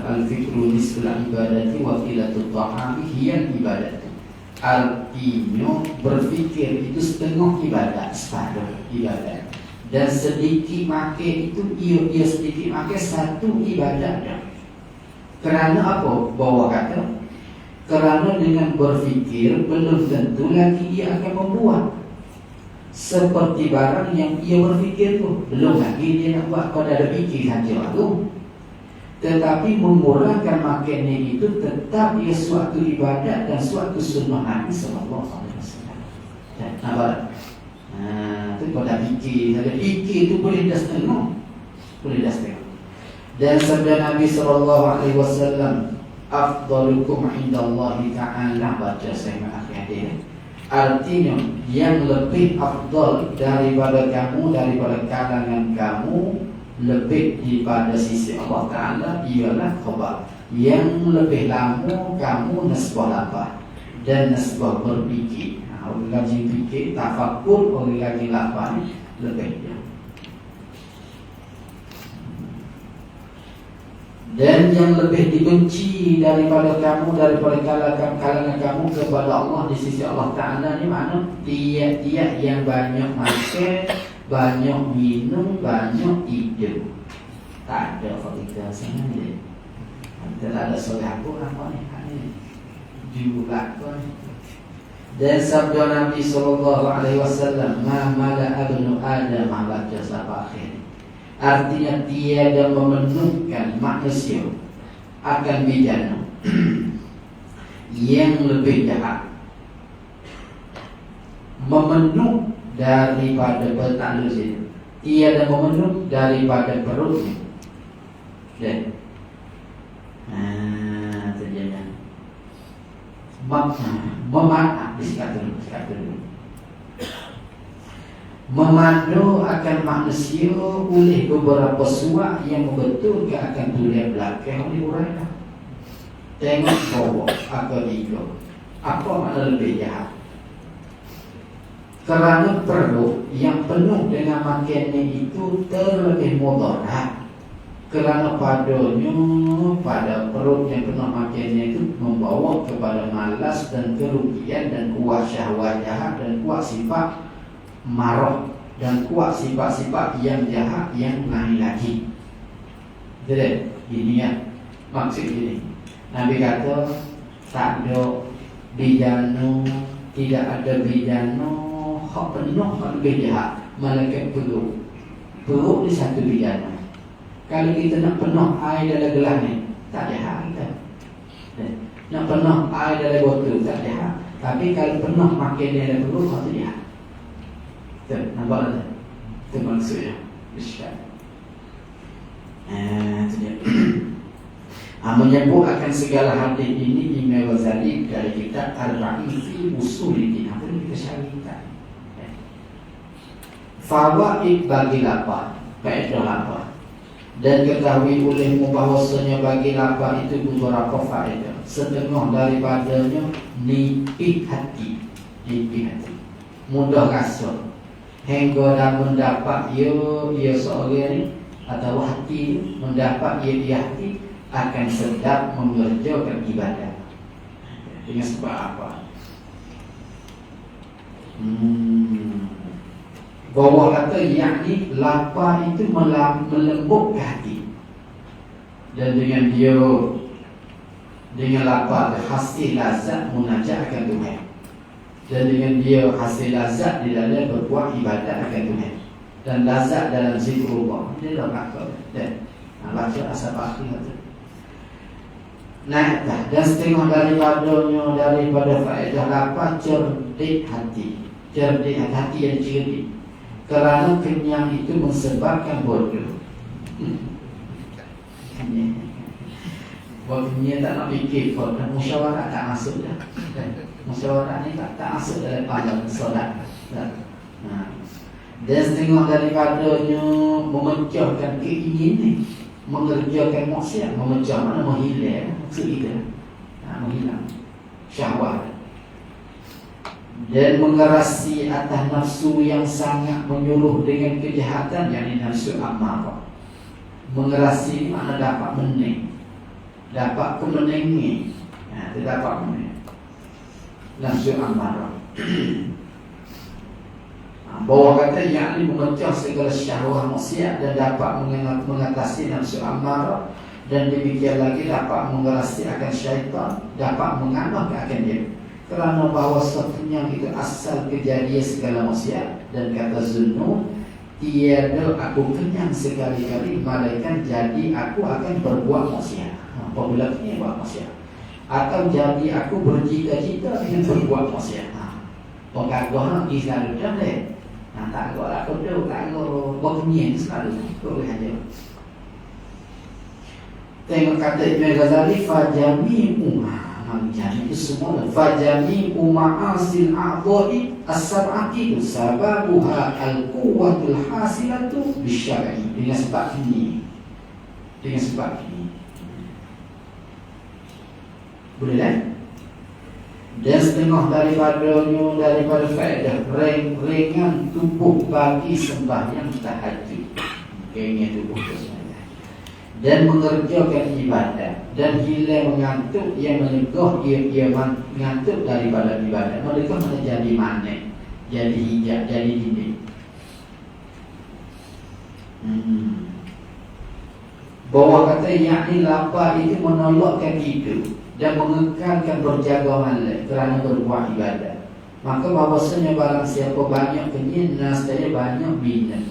al-fikru nisful ibadati wa qilatul ta'ami hiya ibadatu. Artinya berfikir itu setengah ibadat, separuh ibadat. Dan sedikit makan itu ia sedikit makan satu ibadat dah. Kerana apa? Bawa kata kerana dengan berfikir belum tentu lagi ia akan membuat. Seperti barang yang ia berfikir tu, belum lagi dia nak buat. Kau dah ada fikir saja tu. Tetapi mengurangkan makannya itu tetap ia suatu ibadat dan suatu sunnah Nabi SAW. Dan nampak? Itu kau dah fikir. Fikir itu boleh dah setengah. Dan sabda Nabi SAW, afdalukum indallahi ta'ala, baca saya akhir-akhir. Artinya yang lebih afdal daripada kamu, daripada kalangan kamu, lebih daripada sisi Allah Ta'ala ialah khabar. Yang lebih lama kamu nasbah lapar dan nasbah berfikir. Orang lagi fikir, tafakur, orang lagi lapar ni lebih dia. Dan yang lebih dibenci daripada kamu, daripada kalangan kamu kepada Allah di sisi Allah Ta'ala ni mana? Tiap-tiap yang banyak makan, banyak minum, banyak tidur. Tak ada fadilah sana ni. Tak ada solat pun apa ni? Julat pun. Dan sabda Nabi SAW, ma mala'a ibnu Adam baca sampai akhir. Artinya tiada memenuhkan manusia akan bejana yang lebih jahat, memenuh daripada petanda itu. Tiada memenuh daripada perutnya. Dan terjadinya memanah disikat dulu. Memadu akan manusia oleh beberapa suat yang membetulkan akan tulian belakang oleh uraian. Tengok bawah atau tiga. Apa makna lebih jahat? Kerana perut yang penuh dengan makanan itu terlebih mudarat. Kerana padanya, pada perut yang penuh makanan itu membawa kepada malas dan kerugian dan kuat syahwat jahat dan kuat sifat marah dan kuat sifat-sifat yang jahat yang lain lagi. Jadi ini ya maksud ini. Nabi kata tak ada bijano, tidak ada bijano hak penuh hak lebih jahat malaikat perut di satu bijano. Kalau kita nak penuh air dalam gelas ni tak jahat kita. Nak penuh air dalam botol tak jahat. Tapi kalau penuh makan dalam perut hak tu jahat. Nampak tak? Itu maksudnya Isyad. Itu dia. Menyebut akan segala hadis ini Imam Ghazali dari kitab Al-Ra'in fi Usulid. Apa ni kita syarikat? Fawaid bagi lapar, faedah lapar. Dan ketahui olehmu bahawasanya bagi lapar itu beberapa faedah. Setengah daripadanya nipih hati, mudah rasa. Hingga dah mendapat ia seorang ni atau hati mendapat ia hati akan sedap mengerjakan ibadah. Dengan sebab apa? Bawah kata yakni lapar itu melembutkan hati. Dan dengan lapar hasil lazat munajat akan Tuhan. Dan dengan dia hasil lazat di dalam berbuat ibadat akan Tuhan. Dan lazat dalam zikrullah. Dia dah kata. Dan baca asal akhir kata. Nah, dan setengah daripada faedah lapar cerdik hati. Cerdik hati yang cerdik. Kerana kenyang itu menyebabkan bodoh. Waktunya tak nak fikir pun. Musyawarah tak masuk dah. Musyawarah ni tak masuk dalam panjang solat. Dan setengah daripadanya memecahkan keinginan, mengerjakan maksiat. Memecah mana menghilang maksud kita. Menghilang syahwat. Dan mengerasi atas nafsu yang sangat menyuruh dengan kejahatan, yakni nafsu amarah. Mengerasi makna dapat mening, dapat kemenangan. Itu dapat mening. Nafsu amarah. Bawah kata yakni memecah segala syahwat maksiat dan dapat mengatasi nafsu amarah. Dan demikian lagi dapat mengerasi akan syaitan, dapat mengalahkan akan dia. Kerana bahawa satunya itu asal kejadian segala maksiat. Dan kata Zunnun, tiada aku kenyang sekali-kali malaikat jadi aku akan berbuat maksiat. Apabila kenyang buat maksiat, atau jadi aku bercita-cita dengan berbuat maksiat. Pengagah nak pergi selalu dah deh. Tak agak lah kodok, tak agak berkenyang selalu. Boleh aja. Tengok kata Ibn Ghazali, fajami'u itu semua fajami'u ma'asil a'dha'i as-sab'ati sababuha al-quwwatul hasilatu bisyar'i. Dengan sebab ini, boleh kan? Dan setengah daripada faedah ringan tubuh bagi sembahyang tahajud. Ringan tubuh sembahyang. dan mengerjakan ibadah, dan hilang mengantuk yang menyegah ia mengantuk daripada ibadah. Mereka mana jadi manik, jadi hijab, jadi dinding. Bawah kata yakni lapar itu menolakkan hidup dan mengekalkan berjaga malam kerana berbuat ibadah. Maka bahawasanya barang siapa banyak kenyang, nascaya banyak minum.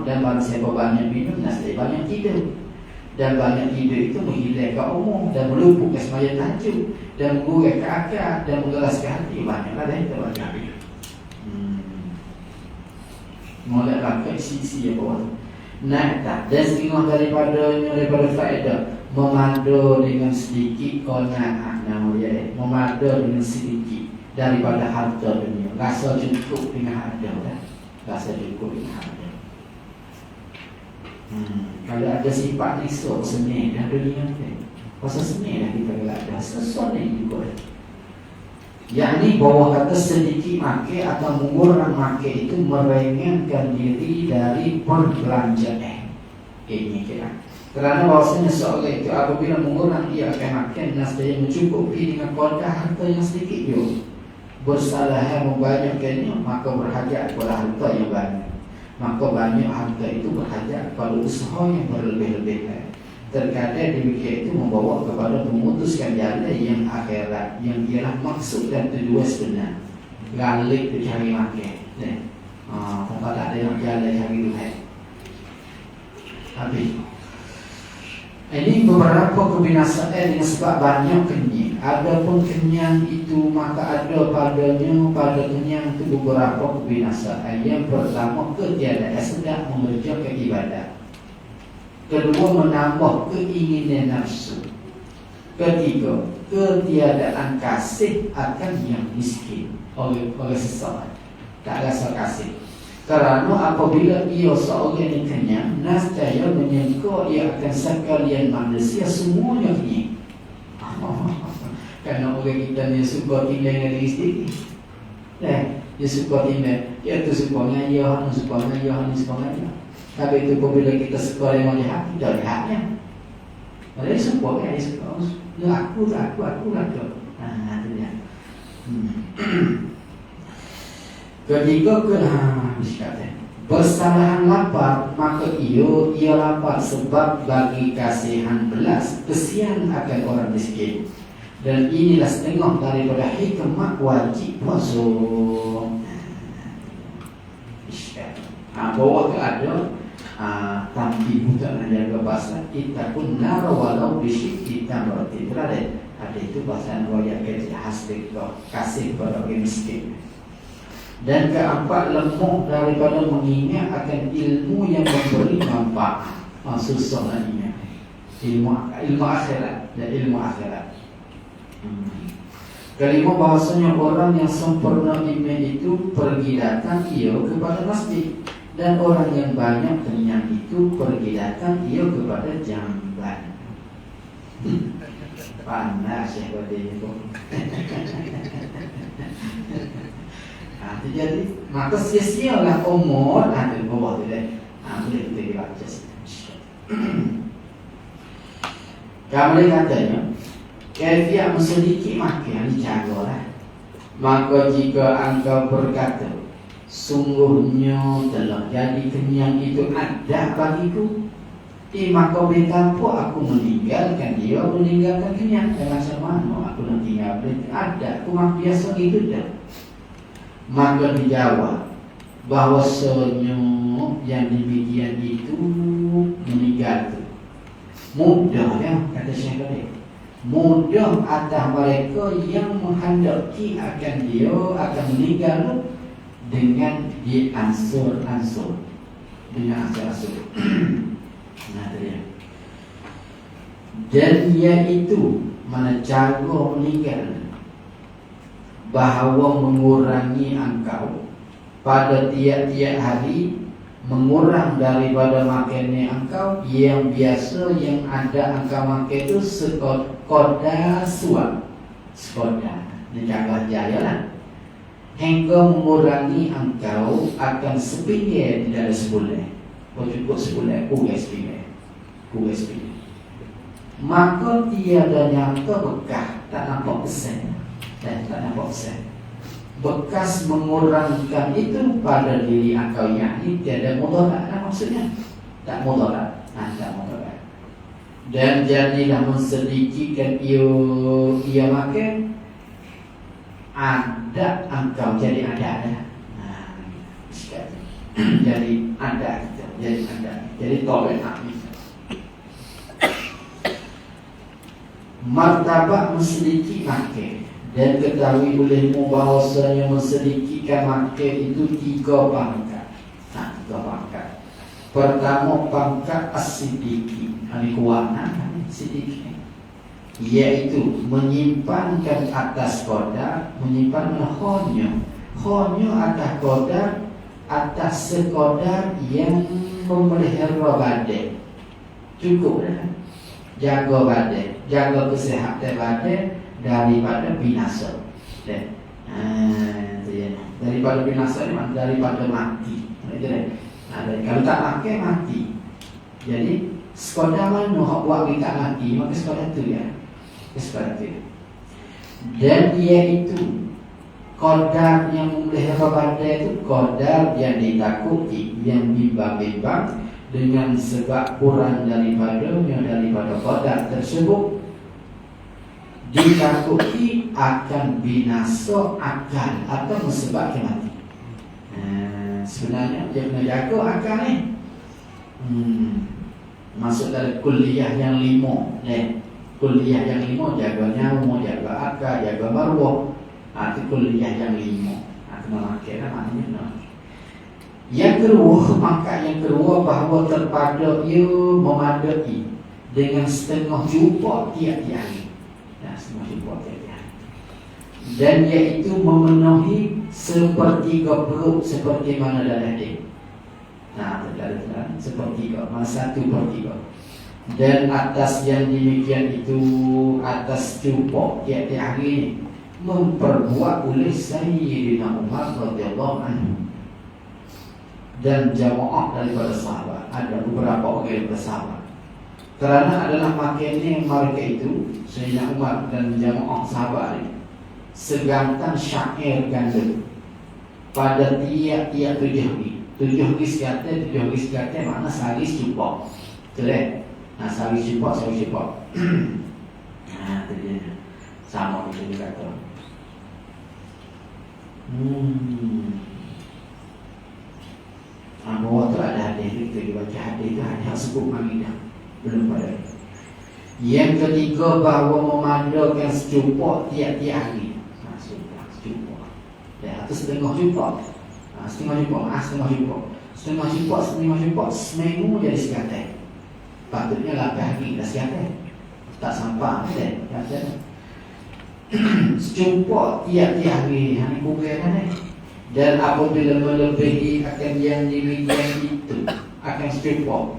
Dan barang siapa banyak minum, nascaya banyak tidur. Dan banyak tidur itu menghilangkan umur dan melupukkan sembahyang tahajud dan menggugurkan akal dan menggeraskan hati. Banyaklah dah kita banyak. Mulai pakai sisi yang bawah. Naik tak? Dan setengah daripada faedah memadu dengan sedikit qanaah, nama dia memadu dengan sedikit daripada harta dunia. Rasa cukup dengan harta dah. Rasa cukup dengan harta. Kalau ada sifat ni seni dah dunia ni. Pasal seni dah kita gelak dah. Seni juga. Yang ni bawah kata sedikit makan atau mengurang makan itu meringankan diri dari perbelanjaan. Ini kira. Kerana bahasanya seorang itu apabila mengurang ia akan makan nasdaya mencukupi dengan kadar harta yang sedikit juga. Bersalah membanyakkannya maka berhajat kepada harta yang banyak. Maka banyak harta itu berhajat kepada usaha yang berlebih-lebihan. Terkadang demikian itu membawa kepada memutuskan jalan yang akhirat, yang ialah maksud dan tujuan sebenar. Galik tu cari makan. Tanpa tak ada yang jalan cari Tuhan. Habis. Ini beberapa kebinasaan dengan sebab banyak kenyang. Adapun kenyang itu maka ada pada kenyang itu beberapa kebinasaan. Yang pertama, ketiadaan sedang mengerjakan ibadah. Kedua, menambah keinginan nafsu. Ketiga, ketiadaan kasih akan yang miskin oleh seseorang. Tak rasa kasih. Kerana apabila ia seorang yang kenyang, nascaya menyangka ia akan sekalian manusia semuanya kenyang. Kerana orang kita ni suka tinggal dengan diri sendiri. Dia suka tinggal. Dia tu suka ngayah, suka ngayah. Tapi itu apabila kita suka yang lihat, tidak lihatnya. Dia suka kan, dia suka. Aku lah tu. Itu dia. Ketiga, bersalahan lapar, maka ia lapar sebab bagi kasihan belas, kesian akan orang miskin. Dan inilah setengah daripada hikmah wajib puasa. Bahawa ke ada tapi bukan menjaga bahasa kita pun nara walau bisyik kita berarti berada. Ada itu bahasa royak khas kasih kepada orang miskin. Dan keempat, lemah daripada mengingat akan ilmu yang memberi manfaat. Susah nak ingat ilmu akhirat dan ilmu akhirat. Kelima, bahasanya orang yang sempurna iman itu pergi datang ia kepada masjid. Dan orang yang banyak kenyang itu pergi datang ia kepada jamban. Panas ya pada itu. Jadi maka sia-sialah umur ada bawah tu deh. Boleh kita baca sikit. Kemudian katanya, kaifiah sedikit makan dicagalah. Maka jika engkau berkata, sungguhnya telah jadi kenyang itu ada bagiku, maka betapa aku meninggalkan kenyang. Macam mana aku nak tinggal ada, aku mak biasa gitu dah. Maka dijawab bahwasanya yang demikian itu meninggal tu mudah ya, kata Syekh tadi. Mudah atas mereka yang menghendaki akan dia akan meninggal dengan diansur-ansur. Dengan ansur-ansur. Nah dia. Dan iaitu mana cara meninggal, bahawa mengurangi engkau pada tiap-tiap hari, mengurang daripada makannya engkau yang biasa yang ada engkau makan itu sekodar suap. Sekodar, ini jaga jaya lah. Hingga mengurangi engkau akan sepinggir tidak ada sebulan. Kau cukup sebulan, sepinggir. USB. Maka tiada nyata bekas, tak nampak persen, tak nampak persen. Bekas mengurangkan itu pada diri engkau, yakni tiada mudarat. Maksudnya tak mudarat, tak mudarat. Dan jadilah mensedikitkan ia makan, ada engkau jadi ada. Jadi ada, jadi tolak amin. Martabak mensedikit makan. Dan ketahui olehmu bahawasanya mensedikitkan makan itu 3 pangkat. 3 pangkat. Pertama pangkat as-siddiqi, ini kuwana siddiqi, yaitu menyimpankan atas qadar, menyimpan honyo atas qadar, atas sekodar yang memelihara badan. Cukup dah. Jaga badan, jaga kesihatan badan daripada binasa. Daripada binasa ni, daripada mati. Kalau tak makan mati. Jadi sekadar mana hak buat kita mati, maka sekadar tu ya. Sekadar tu. Dan iaitu qadar yang memelihara badan itu qadar yang ditakuti, yang bimbang-bimbang dengan sebab kurang daripada qadar tersebut, ditakuti akan binasa akal atau menyebabkan mati. Sebenarnya dia kena jaga akal ni. Masuk dalam kuliah yang 5 kuliah yang 5, jaga nyawa, jaga akal, jaga maruah. Itu kuliah yang 5. Kena makan lah maknanya. Yang kedua bahawa terpada ia memadai dengan setengah jumpa tiap-tiap hari. Setengah jumpa tiap-tiap hari. Dan iaitu memenuhi sepertiga perut seperti mana darah dia. Sepertiga, mana 1/3. Dan atas yang demikian itu, atas jumpa tiap-tiap hari ini, memperbuat oleh Sayyidina Umar radhiyallahu anhu dan jamaah daripada sahabat. Ada beberapa orang daripada sahabat. Kerana adalah makannya mereka itu, Sayyidina Umar dan jamaah sahabat ini, segantang syair ganda pada tiap-tiap 7 hari. 7 hari sekata makna sehari sejumpah. Betul tak? Sehari sejumpah. Itu dia. Sama macam dia kata. Bahawa tu ada hadis, kita baca hadis tu hanya sebut Maridah, belum pada. Yang ketiga bahawa memadakan sejumpah tiap-tiap hari. Sejumpah. Itu setengah jumpa. Setengah jumpa seminggu jadi sekatan. Patutnya 8 hari dah sekatan. Tak sampai kan? Sejumpa tiap-tiap hari hanya bukan. Dan apabila melebihi akan yang demikian itu akan sejumpa.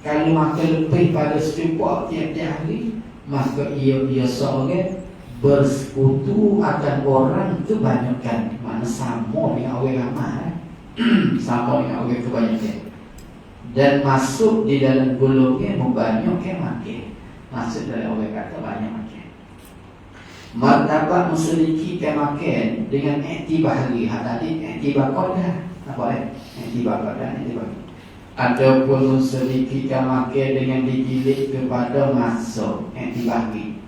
Kalau makan lebih pada sejumpa tiap-tiap hari, maka ia seorang bersekutu akan orang kebanyakan. Mana sama dengan orang ramai. Sama dengan orang kebanyakan. Dan masuk di dalam golongan membanyakkan makan. Masuk dalam orang kata banyak makan. Martabat mensedikitkan makan dengan iktibar hari. Tadi iktibar qadar. Apa iktibar qadar, iktibar. Ataupun mensedikitkan makan dengan digilik kepada masa iktibar hari.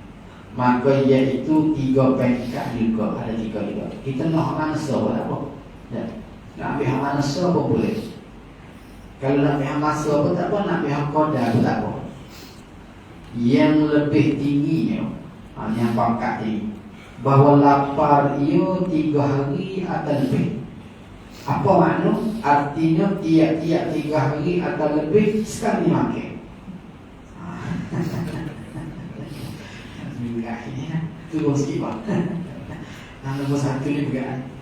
Maka iaitu 3 pangkat juga. Ada 3 juga. Kita nak masa pun tak apa. Nak ambil masa pun boleh. Kalau nak ambil masa pun tak apa. Nak ambil qadar pun tak apa. Yang lebih tingginya, yang pangkat ini, bahawa lapar ia 3 hari atau lebih. Apa makna? Artinya tiap-tiap 3 hari atau lebih sekali makan. Minggu akhirnya turun sikit pak. Nombor 1 ni pegang.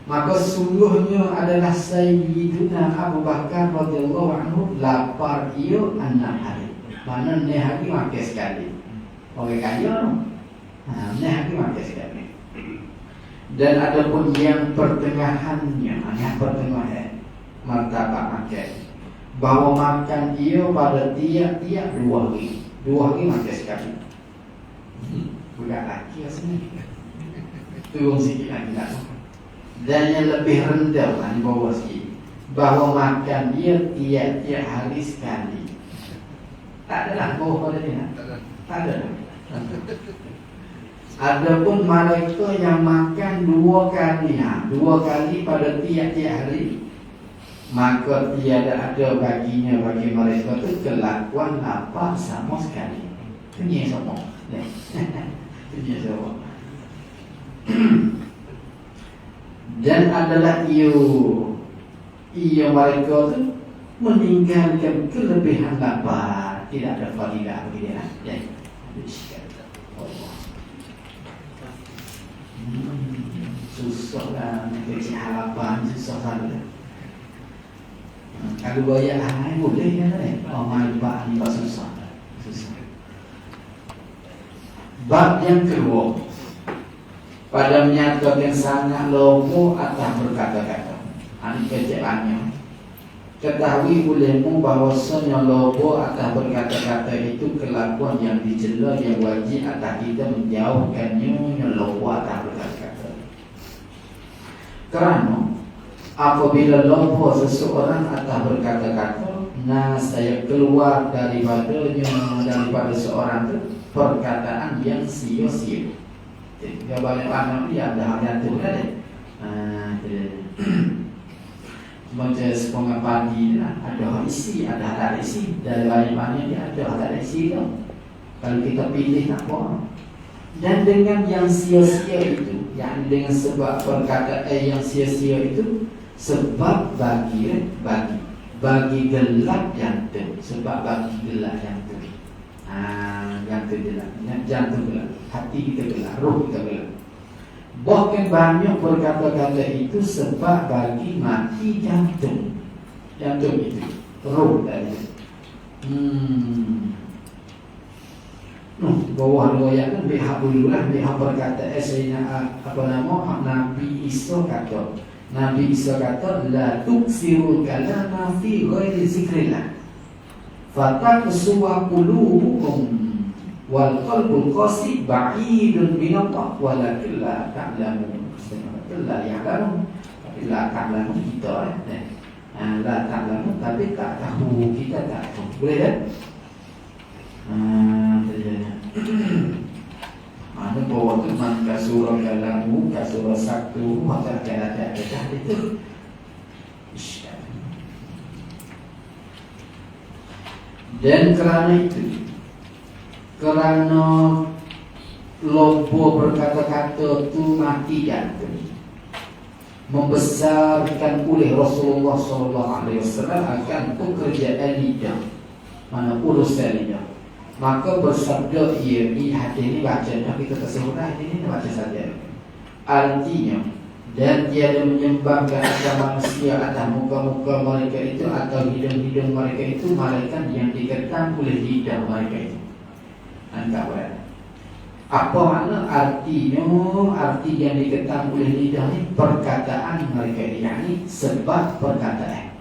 Maka sungguhnya adalah Sayyidina Abu Bakar radhiyallahu anhu lapar ia 6 hari. Mana ni hari makan sekali. Orang kaya ni hari makan sekali. Dan ada pun yang pertengahannya, yang pertengahan martabat makan, bahawa makan ia pada tiap-tiap 2 hari. 2 hari makan sekali. Budak laki rasanya turun sikit lagi tak makan. Dan yang lebih rendah di bawah sikit, bahawa makan dia tiap-tiap hari sekali. Tak adalah bawah pada dia. Tak ada. Adapun mereka yang makan 2 kali, 2 kali pada tiap-tiap hari, maka tiada ada baginya bagi mereka tu kelakuan lapar sama sekali. Ini sama. Ini sama. Dan adalah ia mereka tu meninggalkan kelebihan lapar, tidak ada fadilah bagi dia. Susah lah kecil harapan, susah sangat. Kalau bayar boleh kan? Malbak ni susah. Bab yang kedua, pada menyatakan sangat lobo atas berkata-kata. Ini kecepaannya. Ketahui olehmu bahawasanya lobo atas berkata-kata itu kelakuan yang dicela, yang wajib atas kita menjauhkannya lobo atas berkata-kata. Kerana apabila lobo seseorang atas berkata-kata, saya keluar daripada seorang itu perkataan yang sia-sia. Dia banyak anak dia ada hal yang tu kan? Macam sepengah padi lah, ada hal isi, ada hal tak isi. Dari banyak-banyak dia ada hal tak isi tu. Kalau kita pilih nak apa? Dan dengan yang sia-sia itu, yang dengan sebab perkataan yang sia-sia itu, sebab bagi gelap yang tu, sebab bagi gelap yang tu. Yang tu gelap, jantung gelap, hati kita gelap, roh kita gelap. Bahkan banyak berkata-kata itu sebab bagi mati jantung itu, roh tadi. Bawah riwayat kan pihak dululah, pihak berkata Nabi Isa kata la tuksirul kalama fi ghairi zikrillah fataqsuwa qulubukum wal qalbul qasib ba'idun minallah walakin la ta'lamun. La ya'lamun, tapi la ta'lamun kita la ta'lamun, tapi tak tahu, kita tak tahu. Boleh tak? Terjadinya ada bawa teman ke surah kalamu, ke surah satu, maka ada itu. Dan kerana itu, kerana lobo berkata-kata tu mati jantung, membesarkan oleh Rasulullah SAW akan pekerjaan lidah, mana urusan lidah. Maka bersabda ia, di hadis ini baca, kita tersemudah hadis ini baca saja. Artinya, dan tiada menyembahkan agama manusia atas muka-muka mereka itu atau hidung-hidung mereka itu, malaikat yang diketang oleh lidah mereka itu. Anda boleh. Apa makna artinya? Arti yang diketang oleh lidah ini perkataan mereka ini, yakni sebab perkataan.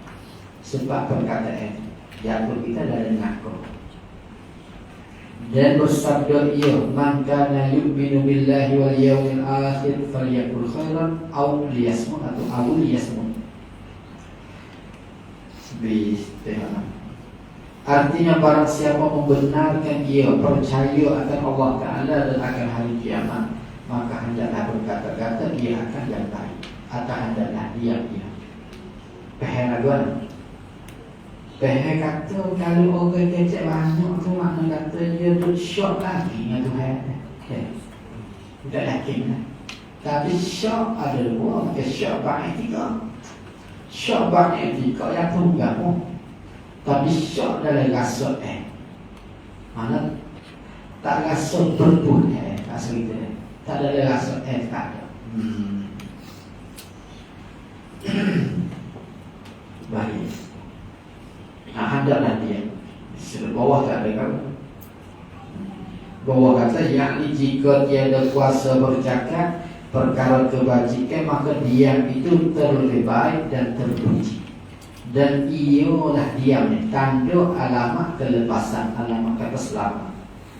Sebab perkataan. Yang kita dari ngaku. Dan bersabda ia, man kana yu'minu billahi wal yawmil akhir falyakul khairan aw liyasmut, atau aw liyasmut. Artinya barang siapa membenarkan ia, percaya akan Allah Ta'ala dan akan hari kiamat, maka hendaklah berkata-kata ia akan yang baik, atau hendaklah diam. Peheraguan. Pehek kata kalau orang kecek banyak tu makna kata dia tu syok lagi dengan Tuhan. Tak yakin lah. Tapi syok ada dua, macam syok bak etika. Syok bak etika yang tunggal pun. Tapi syok dalam rasuk mana tak rasuk berbun tak cerita. Tak ada rasuk tak ada. Baik. Hendaklah dia bawah tak ada kan? Bawah kata yakni jika tiada kuasa bercakap perkara kebajikan, maka diam itu terlebih baik dan terpuji. Dan ialah diam ni tanda alamat kelepasan, alamat keselamatan.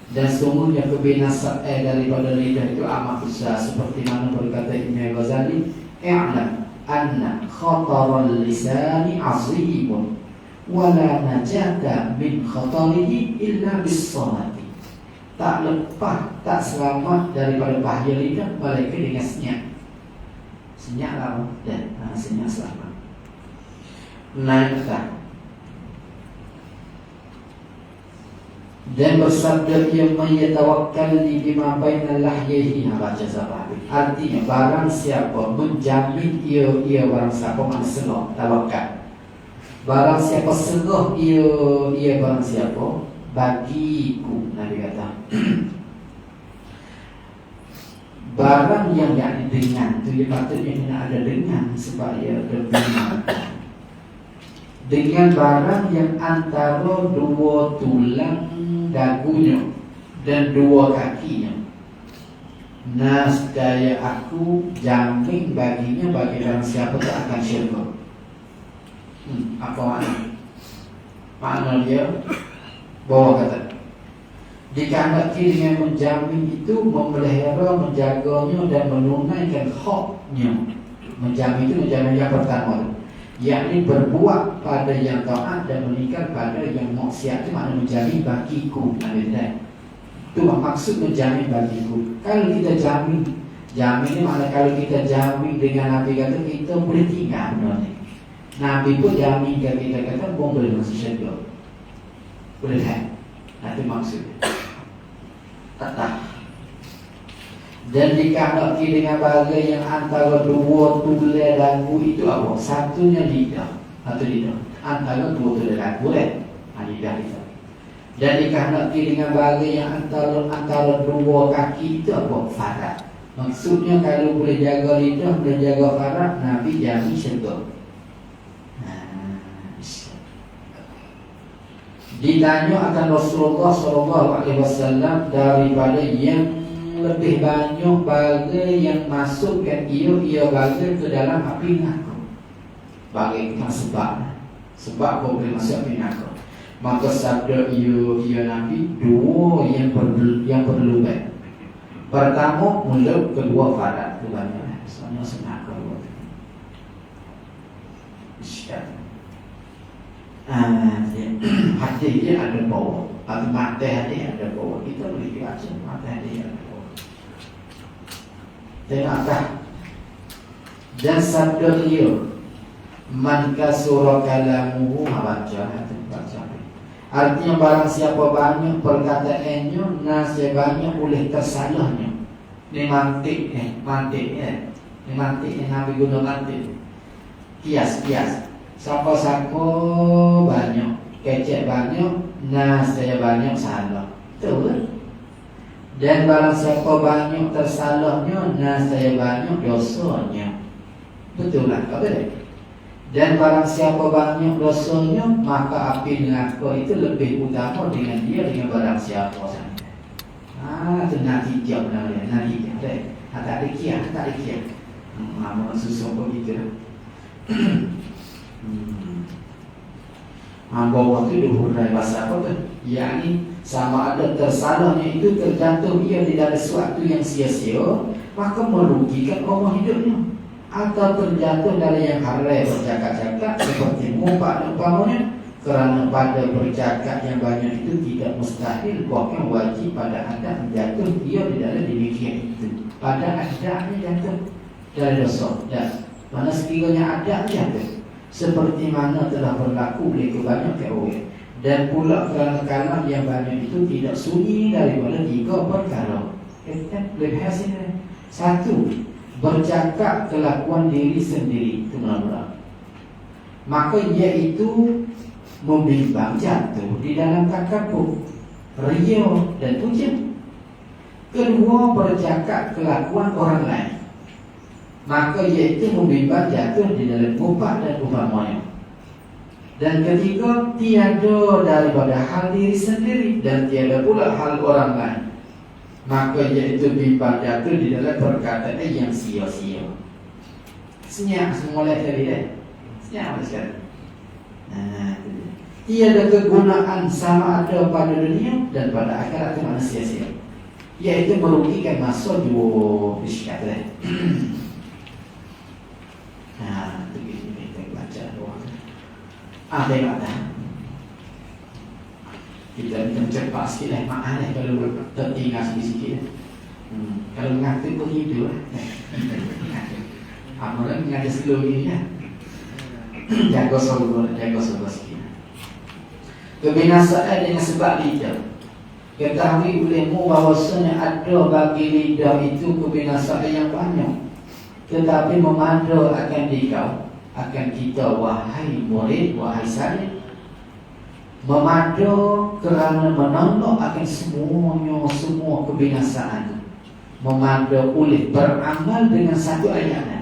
Dan sungguhnya kebinasaan daripada lidah itu amat besar, seperti mana berkata Imam Ghazali, i'lam anna khataral lisani azimun wa la najata min khatarihi illa bis-salati. Tak lepas, tak selamat daripada bahaya lidah melainkan dengan senyap. Senyap lah dan senyap selamat. Naik tak. Dan bersabda ia mayatawakkal di bima bainal lahyihi, baca sahabat. Artinya barang siapa menjamin ia barang siapa maksudnya tawakal. Barang siapa serah ia barang siapa bagiku, Nabi kata. Barang yang yakni dengan tu dia patutnya kena ada dengan supaya berbina. Dengan barang yang antara dua tulang dagunya dan dua kakinya. Nascaya aku jamin baginya bagi barang siapa tak akan syurga. Apa makna? Makna dia bawa kata dikehendaki dengan menjamin itu memelihara, menjaganya dan menunaikan haknya. Menjamin itu menjamin yang pertama, yakni berbuat pada yang taat dan meninggal pada yang maksiat. Itu makna menjamin bagiku. Itu maksud menjamin bagiku. Kalau kita jamin ni makna kalau kita jamin dengan Nabi kata kita boleh tinggal benar ni. Nabi pun jamin kita kata boleh masuk syurga. Boleh kan? Itu maksud tetap. Dan dikehendaki dengan bagai yang antara dua tulang dagu itu apa? Satunya lidah atau lidah antara dua tulang dagu lidah itu. Dan dikehendaki dengan bagai yang antara dua kaki itu apa? Farad. Maksudnya kalau boleh jaga lidah, boleh jaga farad, Nabi jamin syurga. Ditanya akan Rasulullah SAW daripada yang lebih banyak bagai yang masukkan ia bagai ke dalam api neraka. Bagai kita sebab kau boleh masuk api neraka. Maka sabda ia Nabi dua yang perlu baik. Pertama mulut, kedua farad. Itu banyak. Soalnya senaka buat. Hati dia ada bawah, atau mata hati ada bawah. Kita boleh baca mata hati ada bawah. Tengoklah. Dan sabda dia, man kasura kalamuhu, baca. Artinya barang siapa banyak perkataannya, nasib banyak oleh tersalahnya. Ini mantik Ini mantik Nabi guna mantik. Kias. Siapa-siapa banyak, kecek banyak, saya banyak salah. Betul kan? Dan barang siapa banyak tersalahnya, saya banyak dosanya. Betul lah, tak boleh. Dan barang siapa banyak dosanya, maka api neraka itu lebih utama dengan dia dengan barang siapa saja. Itu nanti dia benar ya, nanti dia. Tak ada kia. Mau susah begitu. Bahawa itu dihurai bahasa apa tu? Yakni sama ada tersalahnya itu tergantung ia di dalam sesuatu yang sia-sia, maka merugikan orang hidupnya. Atau terjatuh dari yang haram bercakap-cakap seperti mubah umpamanya, kerana pada bercakap yang banyak itu tidak mustahil, bahkan wajib pada adat jatuh ia di dalam demikian itu. Pada adatnya jatuh dari dosa. Dan mana sekiranya adat jatuh seperti mana telah berlaku oleh kebanyakan orang. Dan pula kerana kalam yang banyak itu tidak sunyi daripada tiga perkara. Lebih hasilnya satu, bercakap kelakuan diri sendiri. Itu mula-mula. Maka iaitu membimbang jatuh di dalam takabur, riya dan puja. Kedua, bercakap kelakuan orang lain, maka iaitu membimbang jatuh di dalam mubah dan umpamanya. Dan ketiga, tiada daripada hal diri sendiri dan tiada pula hal orang lain, maka iaitu bimbang jatuh di dalam perkataan yang sia-sia. Senyap semula tadi Senyap sekali. Tiada kegunaan sama ada pada dunia dan pada akhirat itu mana sia-sia, iaitu merugikan masa juga disikat lah. Nah, begitu kita baca doa. Tengok dah. Kita cepat sikit lah, maaf lah kalau tertinggal sikit-sikit. Kalau mengatur pun hidup lah. Amalan mengatur slow ni lah. Jaga sobat sikit. Kebinasaan dengan sebab lidah. Ketahui olehmu bahawasanya ada bagi lidah itu kebinasaan yang banyak. Tetapi memanda akan dikau, akan kita wahai murid, wahai saya, memanda kerana menolak akan semua kebinasaan. Memanda oleh beramal dengan satu ayat.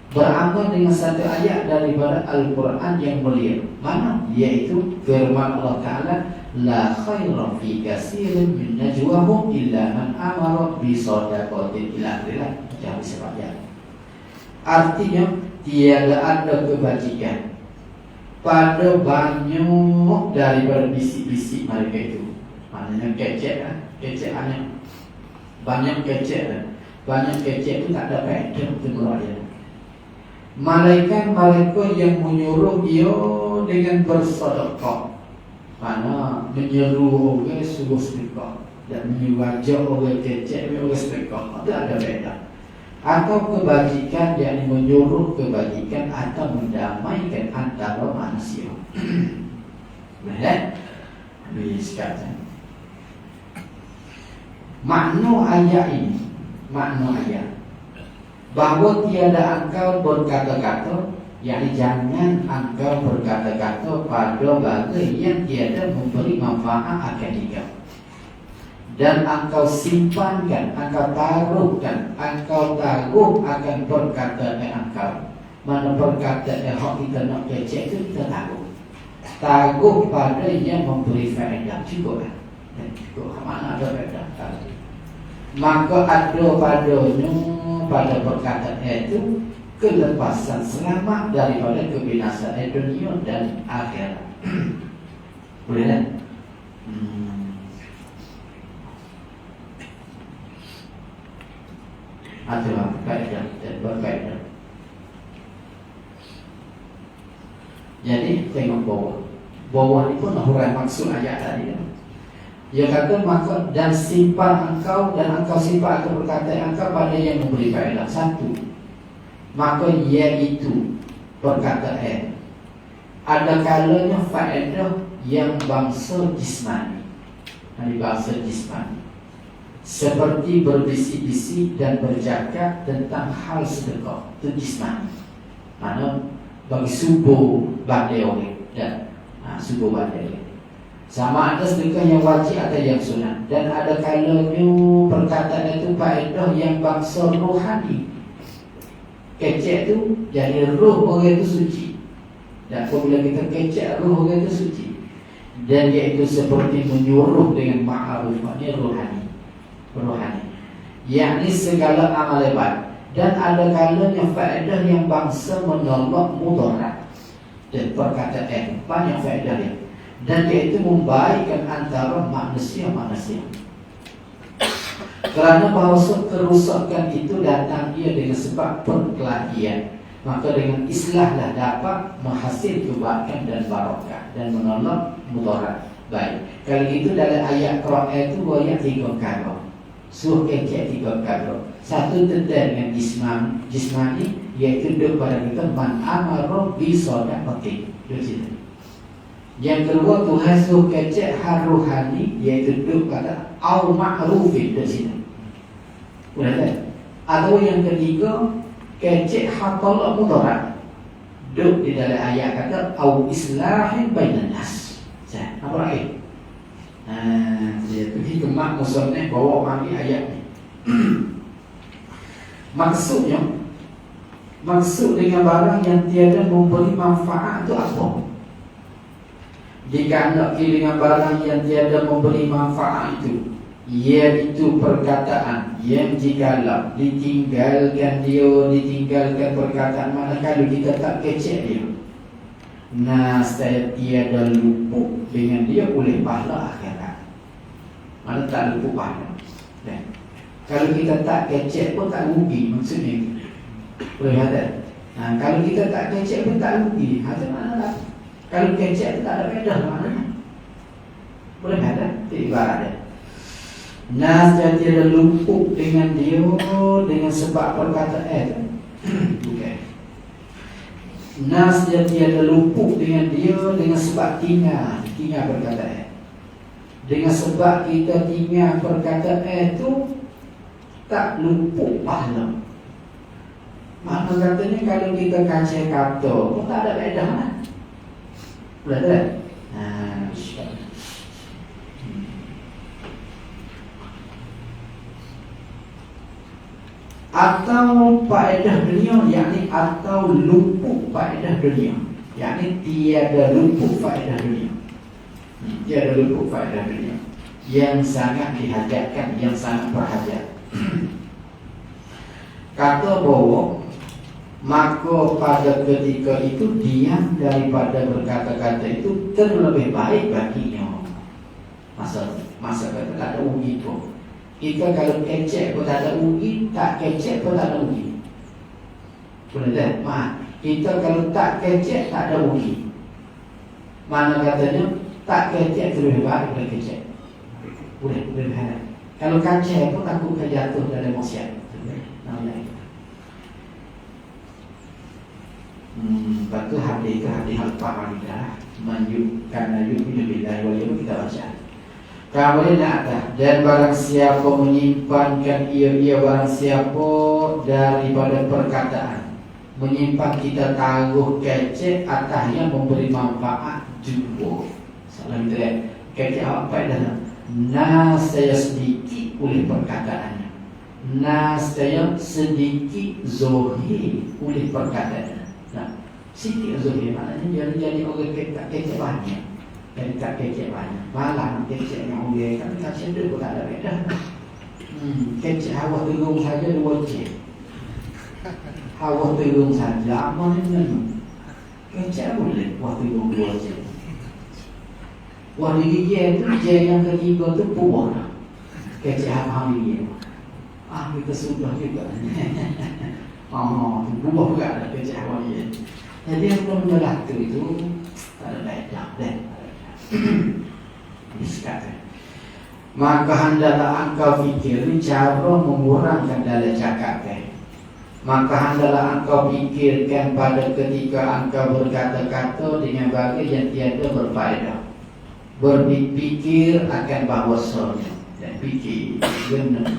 Beramal dengan satu ayat daripada Al-Quran yang mulia. Mana? Iaitu firman Allah Ta'ala, la khaira fi katsirin min najwahum illa man amara bi shadaqatin ila akhirih. Jangan disebutkan. Artinya tiada ada kebajikan pada banyak daripada bisik-bisik mereka itu. Maknanya kecek lah. Kecek banyak kecek lah. Banyak kecek itu tak ada faedah untuk mereka. Malaikat-malaikat yang menyuruh dia dengan bersedekah, mana menyeru orang suruh sedekah dan menyuruh orang kecek orang sedekah, itu ada beda. Atau kebajikan yang menyuruh kebajikan atau mendamaikan antara manusia. Boleh? Habis kata. Makna ayat ini, makna ayat bahawa tiada engkau berkata-kata, yakni jangan engkau berkata-kata pada bagai yang tiada memberi manfaat akan engkau, dan engkau simpankan, engkau taruhkan, engkau taruh akan perkataan engkau. Mana perkataan yang kita nak kecek itu kita taruh pada yang memberi faedah. Cukup lah. Cukup. Mana ada faedah? Maka ada padanya pada perkataan itu kelepasan selamat daripada kebinasaan dunia dan akhirat. Boleh tak? Ada faedah dan berfaedah. Jadi tengok bawah. Bawah ni pun hurai maksud ayat tadi. Dia kata maka dan simpan engkau dan engkau simpan atau perkataan engkau pada yang memberi faedah. Satu, maka iaitu perkataan ada kalanya faedah yang bangsa jismani. Bangsa jismani seperti berbisik-bisik dan bercakap tentang hal sedekah, itu jismani. Mana bagi subuh badai orang dan subuh badai orang. Sama ada sedekah yang wajib atau yang sunat. Dan ada kalanya perkataan itu faedah yang bangsa rohani. Kecek tu jadi roh orang itu suci. Dan apabila kita kecek roh orang itu suci. Dan iaitu seperti menyuruh dengan ma'ruf, maknanya rohani. Yakni segala amal lebat. Dan ada kalanya faedah yang bangsa menolak mudarat. Dan perkataan banyak faedahnya. Dan iaitu membaikkan antara manusia-manusia. Kerana bahasa kerusakan itu datang dia dengan sebab perkelahian, maka dengan islahlah dapat menghasil kebaikan dan barakah dan menolak mudarat. Baik, kalau itu dalam ayat Quran itu ayat 3 perkara. Suruh kecek 3 perkara. Satu tentang dengan jismani, iaitu daripada kita man amara bi shadaqatin. Yang kedua, Tuhan suruh kecek hal rohani, iaitu duduk pada au ma'rufin di sini. Boleh tak? Atau yang ketiga, kecek hal tolak mudarat. Duduk di dalam ayat kata au islahin bainan nas. Apa lagi? Dia pergi ke mak musannaf bawa mari ayat ni. Maksud dengan barang yang tiada memberi manfaat itu apa? Dikandaki dengan barang yang tiada memberi manfaat itu, iaitu perkataan yang jikalau ditinggalkan perkataan manakala kita tak kecek dia, Nascaya tiada luput dengan dia oleh pahala akhirat. Mana tak luput pahala. Kalau kita tak kecek pun tak rugi, maksudnya. Boleh kata. Kalau kita tak kecek pun tak rugi. Macam mana lah? Kalau kecek pun tak ada faedah maknanya. Boleh kata? Itu ibarat dia. Nascaya tiada luput dengan dia dengan sebab perkataan. Okay. Nascaya tiada luput dengan dia dengan sebab tinggal perkataan. Dengan sebab kita tinggal perkataan itu tak luput pahala. Makna katanya kalau kita kacau kata pun tak ada faedah lah. Boleh tak? Atau faedah dunia, yakni atau luput faedah dunia, yakni tiada luput faedah dunia. Tiada luput faedah dunia yang sangat dihajatkan, yang sangat berhajat. Kata bahwa maka pada ketika itu diam daripada berkata-kata itu terlebih baik baginya. Masa kata tak ada ugi pun. Kita kalau kecek pun tak ada ugi, tak kecek pun tak ada ugi. Boleh tak? Kita kalau tak kecek tak ada ugi. Mana katanya tak kecek terlebih baik daripada kecek. Boleh harap. Kalau kacau pun takut jatuh dalam maksiat. Lepas tu hadis Al-Faharidah menunjukkan Nabi kita baca. Kemudian ada, dan barang siapa menyimpankan ia barang siapa daripada perkataan, menyimpan kita taruh kecek atas yang memberi manfaat juga. Salam itu ya. Kecek apa dah? Nascaya sedikit oleh perkataannya, nascaya sedikit zohir oleh perkataannya. Sedikit zohir maknanya jadi orang tak kecek banyak. Dan tak kecek banyak. Malah kecek yang oleh tapi tak cedera pun tak ada beda. Kecek hawa terung saja 2 cek. Hawa terung saja apa ni? Kecek boleh hawa terung 2 cek. Wah gigi itu je yang ketiga tu puas. Kecek hawa gigi. Kita sudah juga. Buah juga ada kecek hawa gigi. Jadi yang belum berlaku itu tak ada beda deh. Maka hendaklah engkau fikir cara mengurangkan dalam cakap. Maka hendaklah engkau fikirkan pada ketika engkau berkata-kata dengan bagai yang tiada berfaedah. Berfikir akan bahawasanya dan fikir benar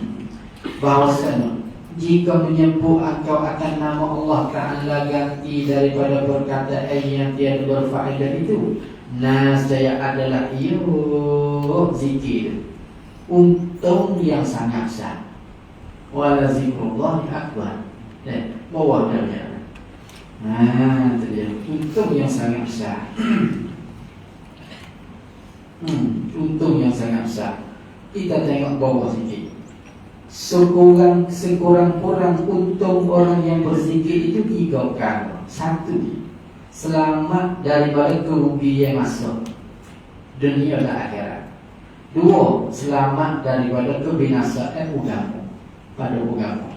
bahawasanya jika menyebut engkau akan nama Allah Ta'ala ganti daripada perkataan yang tiada berfaedah itu, nascaya adalah zikir untung yang sangat besar. Wala zikrullah akbar. Bawah dia. Itu dia. Untung yang sangat besar. Untung yang sangat besar. Kita tengok bawah sikit. Sekurang-kurang untung orang yang berzikir itu 3 perkara. 1, selamat daripada kerugian masuk dunia dan akhirat. 2, selamat daripada kebinasaan agama pada agama.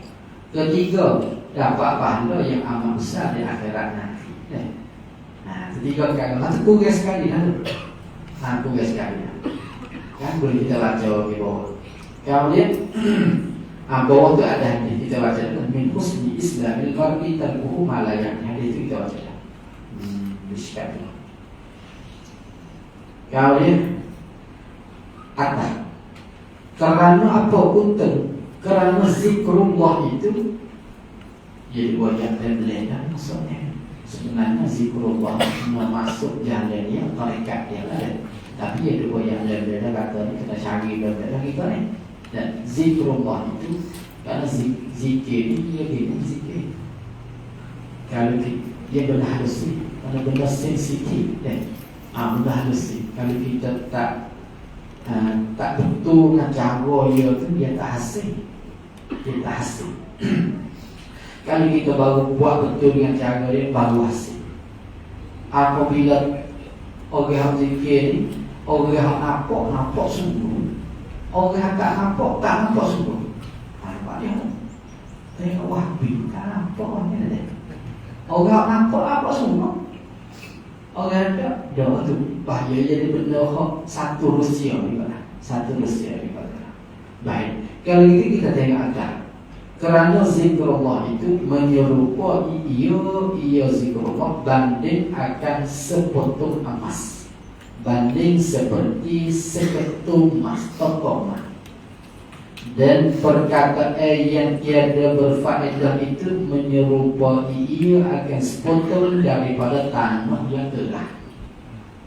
3, dapat pahala yang amat besar di akhirat nanti. 3 perkara. Kurang sekali kurang sekali. Kan boleh kita baca di bawah. Kemudian bawah tu ada hadis kita baca min husni islamil mar'i tarkuhu ma la ya'ni. Hadis itu kita baca. Sekali. Kemudian kata kerana apa untung? Kerana zikrullah itu jadi wajah dan belajar maksudnya. Sebenarnya zikrullah masuk jalan dia, tarekat dia lah. Tapi ada wajah dan belajar kata ni kita cari belajar kita ni. Dan zikrullah itu karena zikir ini dia bina zikir. Kalau dia benar halus ni, kalau benar sensitif benar halus. Kalau kita tak betul dengan cara dia tu, dia tak hasil. Kalau kita baru buat betul dengan cara dia, baru hasil. apabila orang yang zikir ni, orang yang nampak sungguh, orang yang tak nampak sungguh. Nampak dia tengok Wahbi, tak nampak ni dia. Orang yang nampak sungguh, orang yang dia tu bahaya jadi benda satu Rusia ni kan, satu Rusia ni kan. Baik, kalau itu kita tengok akal. Kerana zikrullah itu menyerupai ia zikrullah banding akan sepotong emas, banding seperti seketul emas, tokok emas. Dan perkataan yang tiada berfaedah itu menyerupai ia akan sepotong daripada tanah yang telah,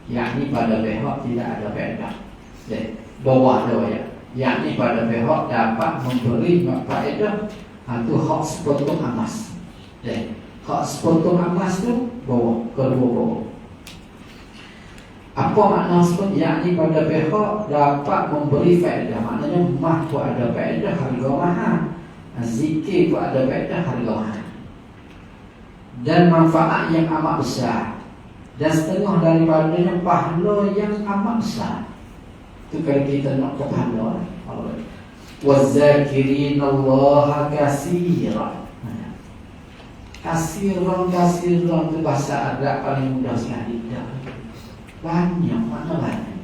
yakni pada pihak tidak ada faedah. Bawah ya. Yakni pada pihak dapat memberi faedah itu hak sepotong emas. Hak sepotong emas tu bawah, kedua bawah. Apa makna sepotong? Yakni pada pihak dapat memberi faedah. Maknanya emas pun ada faedah, harga mahal. Zikir pun ada faedah, harga mahal. Dan manfaat yang amat besar. Dan setengah daripadanya pahala yang amat besar. Itu kalau kita nak ke pahala. وَالذَّاكِرِينَ اللَّهَ كَثِيرًا. Kasiran itu bahasa Arab paling mudah sekali. Banyak, mana banyak.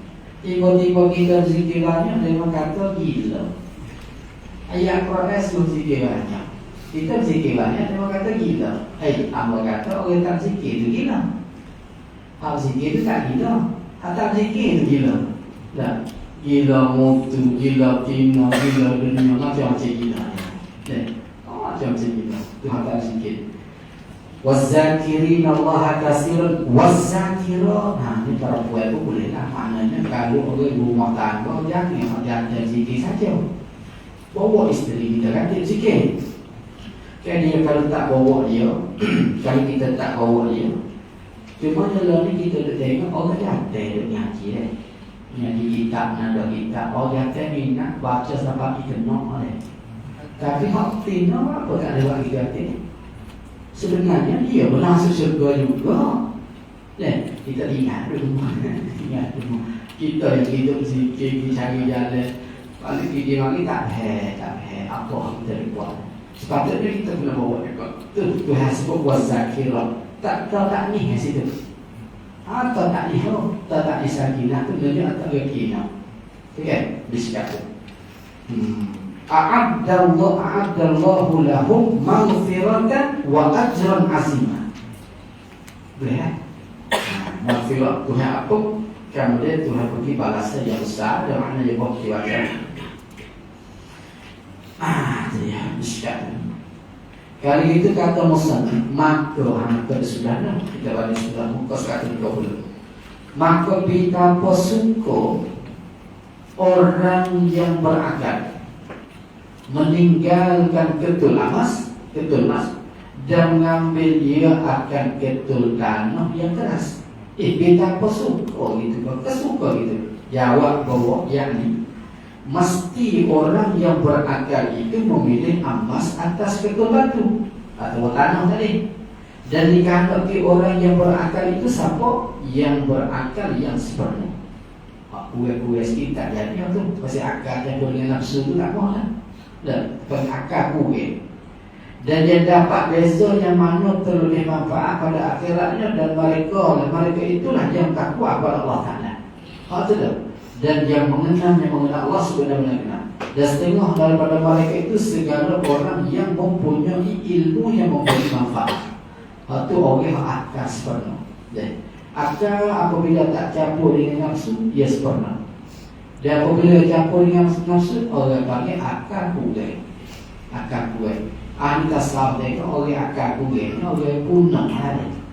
Tiba-tiba kita zikirannya memang kata gila. Ayat Quran sebut zikir banyak. Kita zikirannya memang kata gila. Apa kata orang tak zikir itu gila. Hak zikir itu tak gila. Hak tak zikir itu gila. Tak. Gila mutu, gila tina, gila dunia, macam-macam gila. Macam-macam gila. Itu hantar sikit. وَالذَّاكِرِينَ اللَّهَ كَثِيرًا وَالذَّاكِرَةِ. Ini para puan pun boleh lah. Maknanya kalau orang rumah tangga jangan zikir saja. Bawa isteri kita kan dia zikir. Kan dia kalau tak bawa dia, kalau kita tak bawa dia, cuma dalam ni kita tengok orang jantai dia ngaji Yang di kitab, nada kitab, orang yang minat baca sampai kita nak oleh. Tapi hak tina apa tak ada bagi kita. Sebenarnya dia berlangsung syurga juga. Kita ingat dulu. Kita yang hidup zikir, cari jalan. Kalau kita lagi tak apa kita buat. Sepatutnya kita kena bawa juga. Tuhan sebut wazakirah. Tak ni kat situ. Atau tak lihat, tak disakinah tu dia tak yakinah. Okey, disikap. A'addallahu lahum maghfiratan wa ajran azima. Boleh? Maghfirah Tuhan apa? Kemudian Tuhan bagi balasan yang besar, dan makna dia buat diwajib. Dia disikap. Kali itu kata musannif, maka sudah dah kita balik sudah muka sekali 20. Maka betapa suka orang yang berakal meninggalkan ketul emas dan mengambil ia akan ketul tanah yang keras. Betapa suka gitu, kesuka gitu. Jawab bahwa yakni mesti orang yang berakal itu memilih emas atas ketul batu atau tanah tadi. Dan dikatakan orang yang berakal itu siapa? Yang berakal yang sepenuh. Kue-kue kita jadi tu masih akal yang boleh nafsu tu tak mau lah. Dan pengakal kue. Dan dia dapat beza yang mana terlebih manfaat pada akhiratnya, dan mereka itulah yang takwa kepada Allah Taala. Tu dah. Dan yang mengenal Allah sebenar-benar. Dan setengah daripada mereka itu segala orang yang mempunyai ilmu yang memberi manfaat. Itu orang yang akal sepenuh. Akal apabila tak campur dengan nafsu, ia sepenuh. Dan apabila campur dengan nafsu, orang panggil akal kurang. Akal kurang. Ahli tasawuf mereka orang akal kurang, orang punah.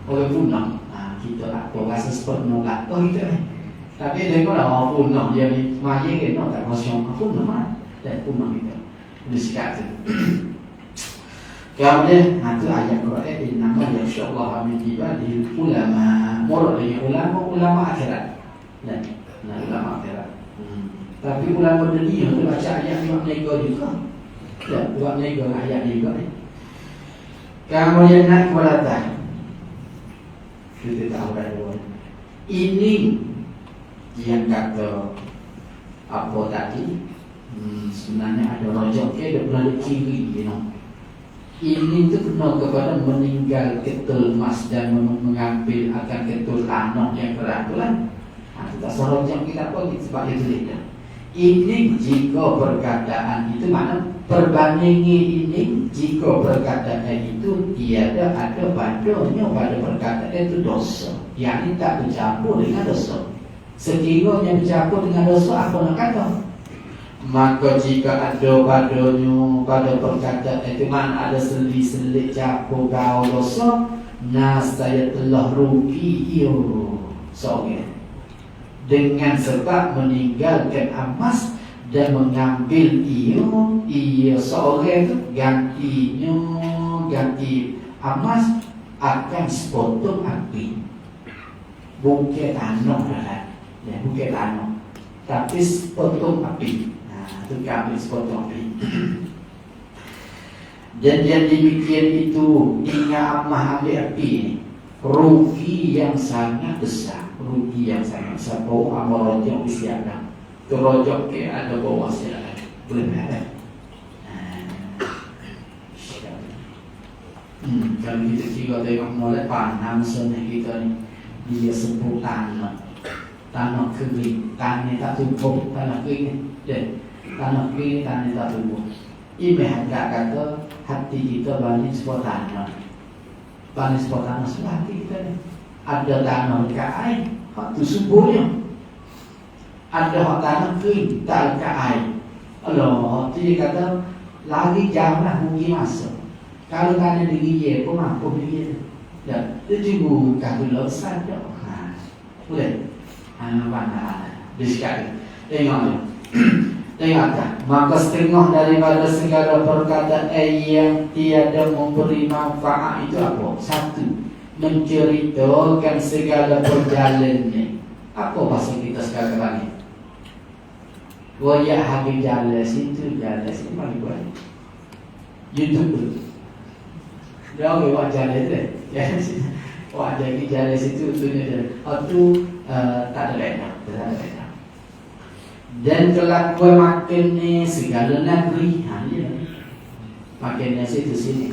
Orang punah. Kita apa rasa sepenuh kata kita ni. Tapi dia dah orang punah dia ni maya ke tak kosong punah dan punah kita. Disikat tu. Kemudian itu ayat Quran innama yasyallahu min ibadihi ulama. Murad dengan ulama akhirat. Dan ulama akhirat. Tapi ulama dunia tu baca ayat ni mereka juga. Ya, buat mereka ayat juga ni. Kemudian naik kepada atas. Kita tahu dah Ini yang kata apa tadi, sebenarnya ada rojok ada belah kiri, you know. Ini tu kena kepada meninggal ketul mas dan mengambil akan ketul tanah yang keras tu lah. Kita sorojok kita pun sebab itu tidak. Ini jika perkataan itu mana perbandingi ini, jika perkataan itu tiada ada padanya pada perkataan itu dosa, yang tak bercampur dengan dosa. Sekiranya bercampur dengan dosa, apa nak kata? Maka jika ada padanya pada perkataan itu mana ada selit-selit campur kau dosa, nah saya telah rugi soalnya dengan sebab meninggalkan amas dan mengambil ia seorang itu ganti amas akan sepotong api bukit tanah kan, ya bukit tanah tapi sepotong api. Itu kami sepotong api. Dan yang demikian itu hingga amah ambil api, rugi yang sangat besar, rugi yang sangat besar. Bau amal rojok disiapkan, terojok ke ada bawah siapkan, boleh ada. Kalau kita juga tengok mulai panam sana kita ni, dia sebut tanah kering, tanah tak tumbuh, tanah kering, dan tanah kering, tanah tak tumbuh. Ini hendak kata hati kita balik sebuah tanah, balik sebuah tanah sebelah hati kita ni. Ada tanah dekat air, hak tu suburnya. Ada hak tanah kering, tak dekat air. Allah, dia kata lagi jauh lah mungkin masuk. Kalau tanah digigit pun mampu digigit. Dan dia juga kata lepas saja. Boleh? Mana di sekali. Tengok ni. Tengok tak? Maka setengah daripada segala perkataan yang tiada memberi manfaat itu apa? Satu, menceritakan segala perjalanannya. Apa bahasa kita sekarang ni? Goyak habis jalan situ paling baik. YouTube. Dia buat jalan tu. Wah, jadi jalan situ tu dia. Tu tak ada beda. Dan kelakuan makan ni segala negeri, makannya situ sini.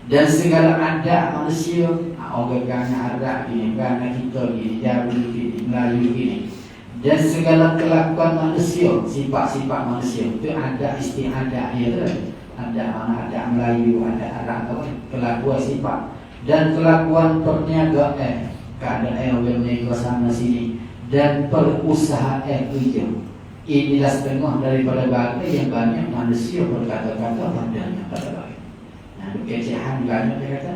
Dan segala adat manusia, orang gana adat gini, gana kita gini, Jawa gini, Melayu gini. Dan segala kelakuan manusia, sifat-sifat manusia itu ada istiadat dia tu. Ada mana ada Melayu, ada Arab tu, kelakuan sifat dan kelakuan perniagaan, keadaan orang nego sana sini dan perusahaan kerja. Inilah setengah daripada bagai yang banyak manusia berkata-kata padanya pada bagai. Nah, kecehan banyak dia kata.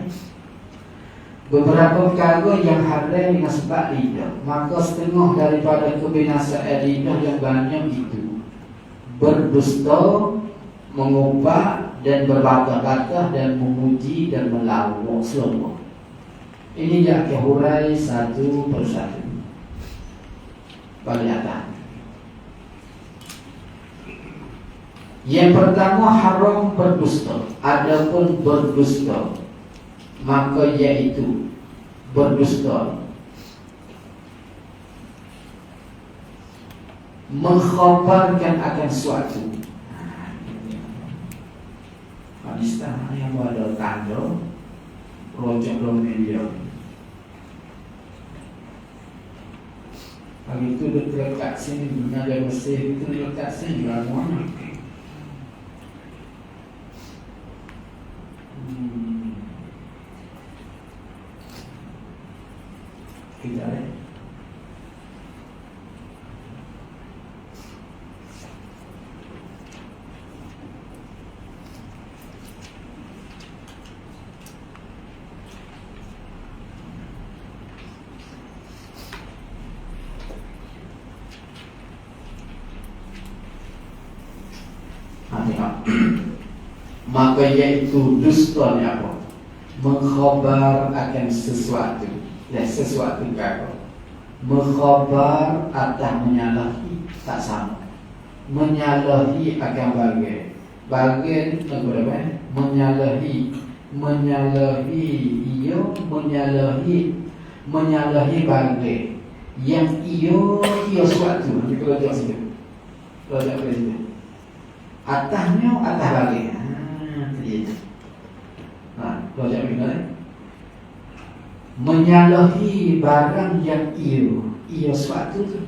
Beberapa perkara yang haram dengan sebab lidah, maka setengah daripada kebinasaan lidah yang banyak itu berdusta, mengubah dan berbantah-bantah dan memuji dan melawak semua. Ini yang kehurai satu persatu. Pernyataan. Yang pertama haram berdusta. Adapun berdusta, maka yaitu berdusta mengkhabarkan akan suatu. Istilahnya yang ada tanda rojok Romeo. Kalau itu dekat sini, ada Mesir itu dekat sini juga mana? Tidak ada. Maka yaitu dusta ni apa? Mengkhabar akan sesuatu. Sesuatu kata. Mengkhabar atau menyalahi tak sama. Menyalahi akan bagai. Bagai itu berapa? Menyalahi ia, menyalahi bagai yang iyo suatu. Nanti kalau jawab situ, kalau jawab situ. Atasnya atas bagai. Itu. Kalau jawab ini, menyalahi barang yang iyo suatu tu.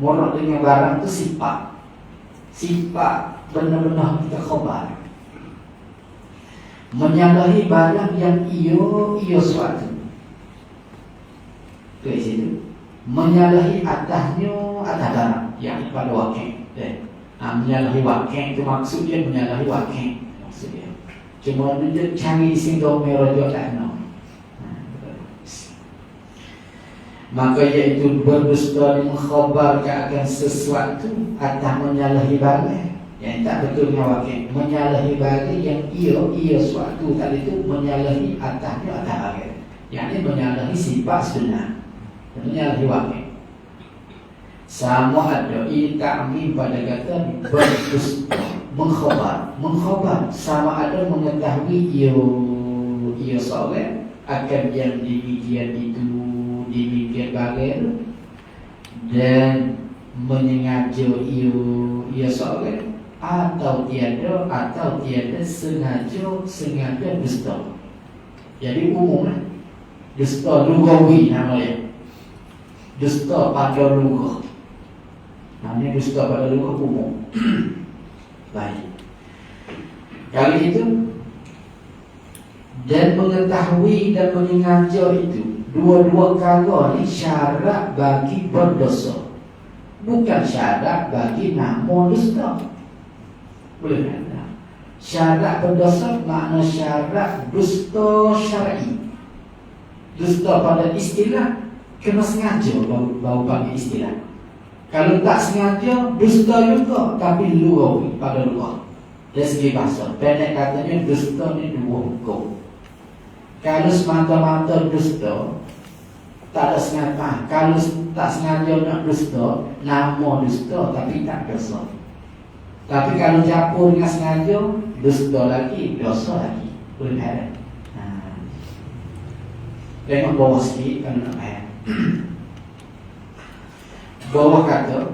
Morok dengan barang tu sifat benar-benar kita khabar. Menyalahi barang yang iyo suatu. Tu di situ. Menyalahi atas barang yang pada wakil. Menyalahi wakil itu maksudnya menyalahi wakil. Maksudnya. Cuma dia cari isi domain rojok tak no. Maka iaitu berdusta mengkhabarkan akan sesuatu atau menyalahi bagai yang tak betul dengan wakil. Menyalahi bagai yang iyo suatu tadi itu menyalahi atasnya atas bagai. Yang ini menyalahi sifat sebenar. Menyalahi wakil. Sama ada ini ta'mim pada kata berdusta mengkhabar sama ada mengetahui iyo soleh akan yang demikian itu demikian bagai dan menyengaja ia soleh atau tiada sengaja dusta. Jadi umumnya dusta lugawi namanya. Dusta pada lugah. Namanya dusta pada lugah umum. Baik. Kali itu dan mengetahui dan menyengaja itu dua-dua kali ni syarat bagi berdosa, bukan syarat bagi nama dusta. Boleh tak? Syarat berdosa makna syarat dusta syar'i. Dusta pada istilah kena sengaja baru pakai istilah. Kalau tak sengaja dusta juga tapi luar pada luar. Dari segi bahasa, pendek katanya dusta ni dua hukum. Kalau semata-mata dusta tak ada sengaja. Kalau tak sengaja nak dusta, nama dusta tapi tak dosa. Tapi kalau campur dengan sengaja, dusta lagi, dosa lagi. Boleh heran. Tengok bawah sikit kalau nak heran. Bawah kata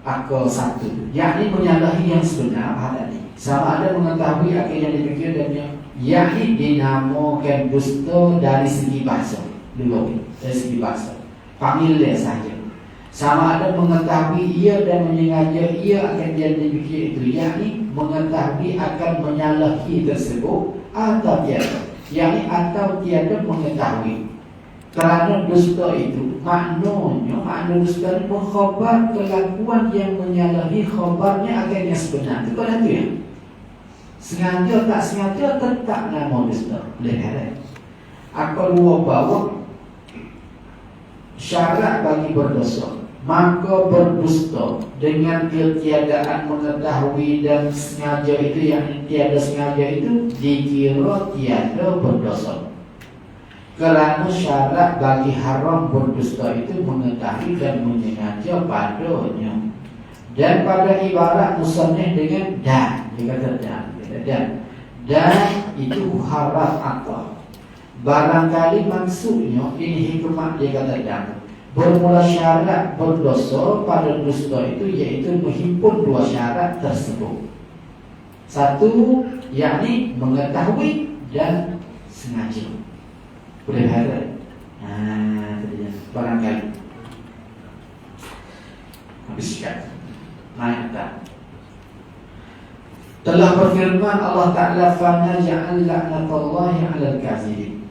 akal satu, yakni menyalahi yang sebenar tadi. Sama ada mengetahui akan yang dipikir dan yang yakni dinamakan dusta dari segi bahasa. Dulu dari segi bahasa familiar saja. Sama ada mengetahui ia dan menyengaja ia akan yang dipikir itu, yakni mengetahui akan menyalahi tersebut atau tiada, yakni atau tiada mengetahui. Kerana dusta itu makna dusta itu mengkhabar kelakuan yang menyalahi khabarnya akan yang sebenar. Itu kan itu ya. Sengaja tak sengaja tetap nama dusta. Boleh kan? Akal dua bawah syarat bagi berdosa. Maka berdusta dengan ketiadaan mengetahui dan sengaja itu yang tiada sengaja itu dikira tiada berdosa. Kerana syarat bagi haram berdusta itu mengetahui dan menyengaja padanya. Dan pada ibarat musannif dengan dan, dia kata dan itu haraf apa? Barangkali maksudnya ini hikmah dia kata dan. Bermula syarat berdosa pada dusta itu iaitu menghimpun dua syarat tersebut. Satu, yakni mengetahui dan sengaja. Boleh harap. Barangkali habis kata naik tak. Telah berfirman Allah Ta'ala fana ja'al la'natallahi 'alal kazibin.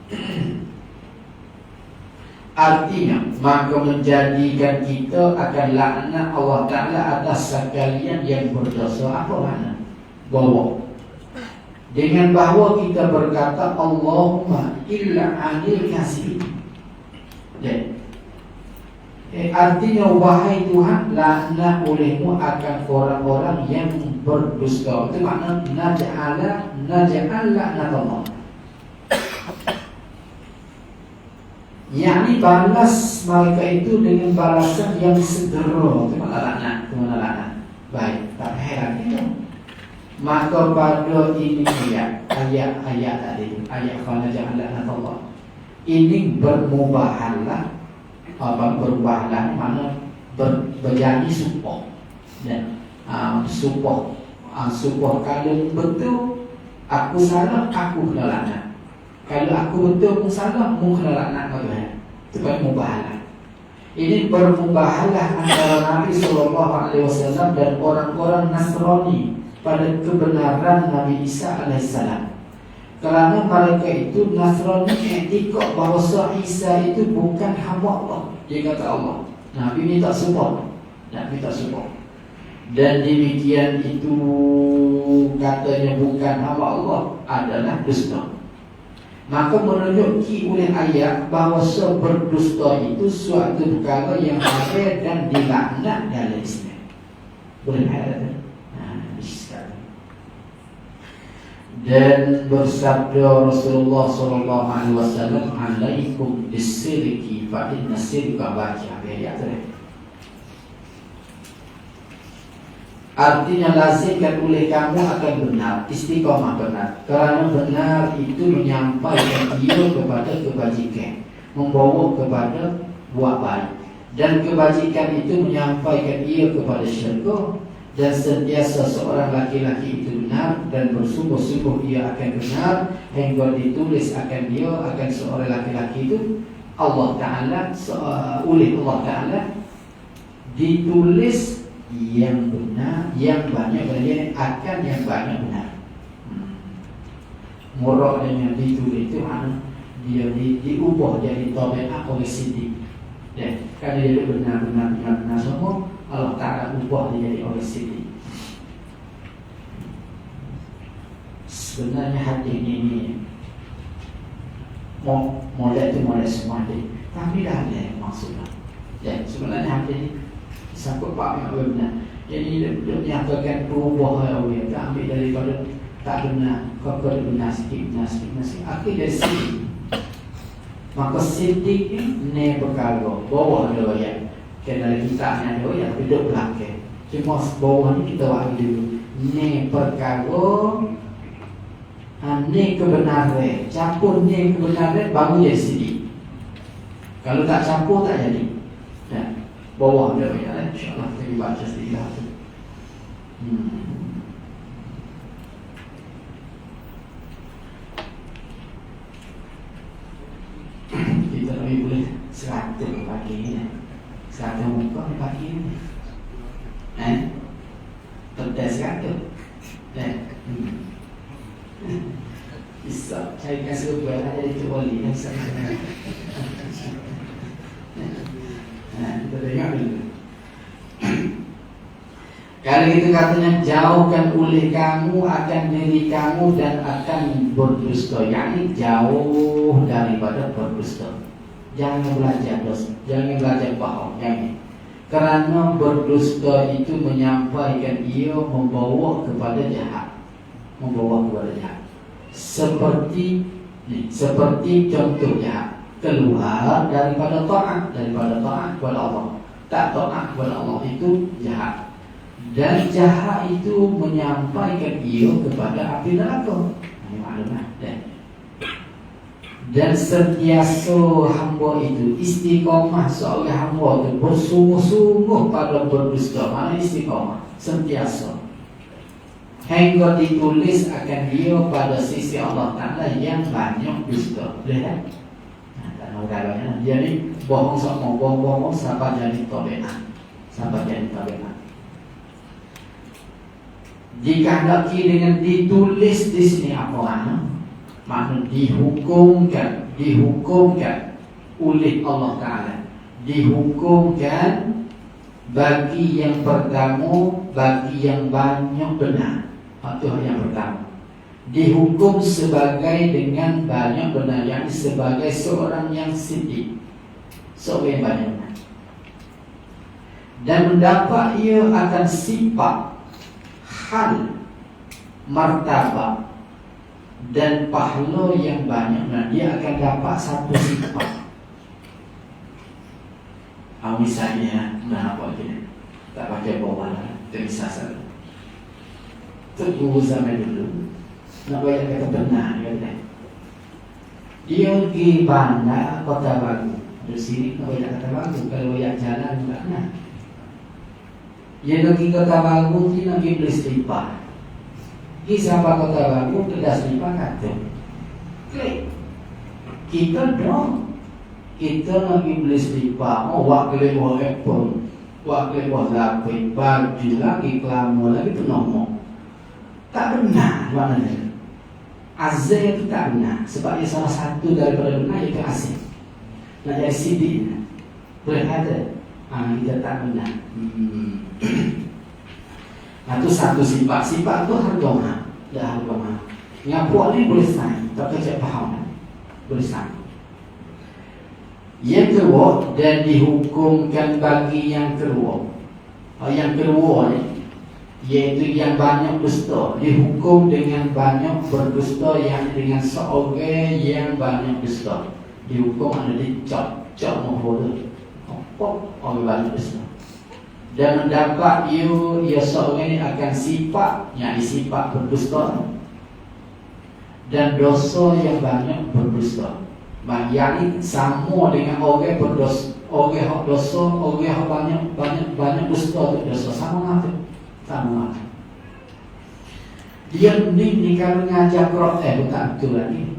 Artinya maka menjadikan kita akan laknat Allah Ta'ala atas sekalian yang berdosa. Apa makna? Bawa dengan bahawa kita berkata Allahumma illa 'anil kazibin. Artinya wahai Tuhan, laknat olehmu akan orang-orang yang berdusta. Itu makna naj'al laknat Allah, yakni balas mereka itu dengan balasan yang segera. Itu makna laknat. Baik, tak heran itu. Maka pada ini ayat tadi, ayat qala ja'ala Allah, ini bermubahalah, berubahlah mana berjadi supah dan supah kalau betul aku salah aku kena laknat, kalau aku betul pun salah mu kena laknat Tuhan. Itu kan mubahalah. Ini bermubahalah antara Nabi SAW dan orang-orang Nasrani pada kebenaran Nabi Isa alaihissalam. Kerana mereka itu Nasrani etikot bahawa Isa itu bukan hamba Allah. Dia kata Allah. Nabi minta support. Nabi minta support. Dan demikian itu katanya bukan hamba Allah adalah dusta. Maka menunjuki oleh ayat bahawa berdusta itu suatu perkara yang ada dan dilaknat dalam Islam. Boleh ada? Dan bersabda Rasulullah SAW, alaikum bisirki fa inna sirka baca. Ayat tu. Artinya lazimkan oleh kamu akan benar, istiqamah benar. Kerana benar itu menyampaikan ia kepada kebajikan, membawa kepada buat baik. Dan kebajikan itu menyampaikan ia kepada syurga. Dan sentiasa seorang laki-laki itu benar dan bersungguh-sungguh ia akan benar, hingga ditulis akan dia, akan seorang laki-laki itu Allah Ta'ala, oleh Allah Ta'ala ditulis yang benar, yang banyak benar, akan yang banyak benar. Murah dengan ditulis itu mana dia diubah jadi tabiat oleh Siddiq. Dan kalau dia benar semua, Allah Ta'ala ubah dia jadi oleh Siddiq. Sebenarnya hadis ini molek itu molek semua dia, tapi dah ada maksudnya. Dan sebenarnya hadis ini sangkut pak yang benar. Jadi dia menyatakan berubah dia, tak ambil daripada tak benar, kau benar sikit. Akhir dari Siddiq. Maka Siddiq ni perkara bawah dia ya. Kerana kita ada ya duduk belakang. Cuma bawah ni kita bagi dulu. Ni perkara ni kebenaran. Campur ni kebenaran baru jadi Siddiq. Kalau tak campur tak jadi. Dan bawah dia ya. InsyaAllah kita baca sedikit tu. Kita lebih boleh 100 pagi ni. 100 muka ni pagi ni. Pedas 100. Bisa carikan serupa ada di Tuwali. Kita tengok dulu. Kalau itu katanya jauhkan oleh kamu akan diri kamu dan akan berdusta, yakni jauh daripada berdusta. Jangan belajar dosa, jangan belajar bohong, jangan. Kerana berdusta itu menyampaikan ia membawa kepada jahat, Seperti contoh jahat, keluar daripada taat kepada Allah. Tak taat kepada Allah itu jahat. Dan jahat itu menyampaikan ia kepada api neraka. Ini maklumat. Dan sentiasa hamba itu istiqamah seorang hamba itu bersungguh-sungguh pada berdusta. Mana istiqamah? Sentiasa. Hingga ditulis akan dia pada sisi Allah Ta'ala yang banyak dusta. Boleh tak? Tak tahu kalanya. Dia ni bohong sampai jadi tabiat. Dikehendaki dengan ditulis di sini apa makna dihukumkan oleh Allah Ta'ala, dihukumkan bagi yang pertama, bagi yang banyak benar. Itu yang pertama, dihukum sebagai dengan banyak benar, yang sebagai seorang yang siddiq, seorang yang banyak benar, dan mendapat ia akan sifat, hal, martabat dan pahala yang banyak. Nah, dia akan dapat satu sifat. Misalnya, apa ini? Tak baca bawah lah, terpisah saja. Itu guru zaman dulu. Nak banyak kata benar kan? Dia pergi bandar Kota Baru. Di sini nak banyak kata baru. Kalau banyak jalan juga nak. Dia pergi Kota Baru, dia nak pergi beli selipar. Pergi sampai Kota Baru, kedai selipar kata, klik. Kita dong. Kita nak pergi beli selipar. Oh, wak klik buah Apple, wak klik buah lapis, baju lagi, kelama lagi, tu nombor. Tak benar maknanya. Azal itu tak benar. Sebab ia salah satu daripada benar, iaitu asing. Nak jadi sidik, boleh ada. Kita tak benar. Itu satu sifat. Sifat itu harga mahal. Dah harga mahal. Yang puak ni boleh sign, tak kecil faham. Boleh sign. Yang kedua, dan dihukumkan bagi yang kedua. Yang kedua ni, iaitu yang banyak dusta, dihukum dengan banyak berdusta, yang dengan seorang yang banyak dusta dihukum ada dicap mahfuz orang banyak dusta, dan mendapat ia seorang ini akan sifat, yang sifat berdusta dan dosa yang banyak berdusta. Yang ini sama dengan orang berdosa, orang dosa, orang banyak dusta itu dosa, sama tu. Sama. Dia ni kalau ngajar Quran bukan betul lagi.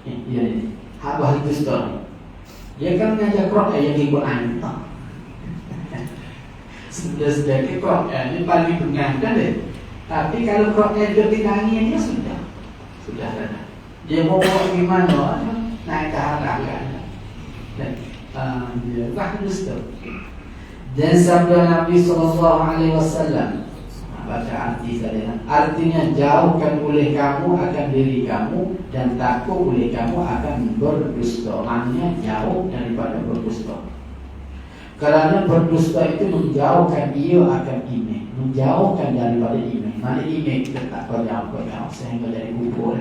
Dia ni. Hak bahasa Kristen. Dia kan ngajar Quran yang di Quran. Sudah Quran ni paling benar kan dia. Tapi kalau Quran dia tinangi dia sudah ada. Dia mau bawa gimana? Naik ke harap kan. Dia bahasa Kristen. Dan sabda Nabi SAW, baca arti saja. Artinya jauhkan oleh kamu akan diri kamu, dan takut oleh kamu akan berdusta. Maknanya jauh daripada berdusta. Kerana berdusta itu menjauhkan ia akan iman, menjauhkan daripada iman. Mana iman kita tak jauh sehingga jadi kubur.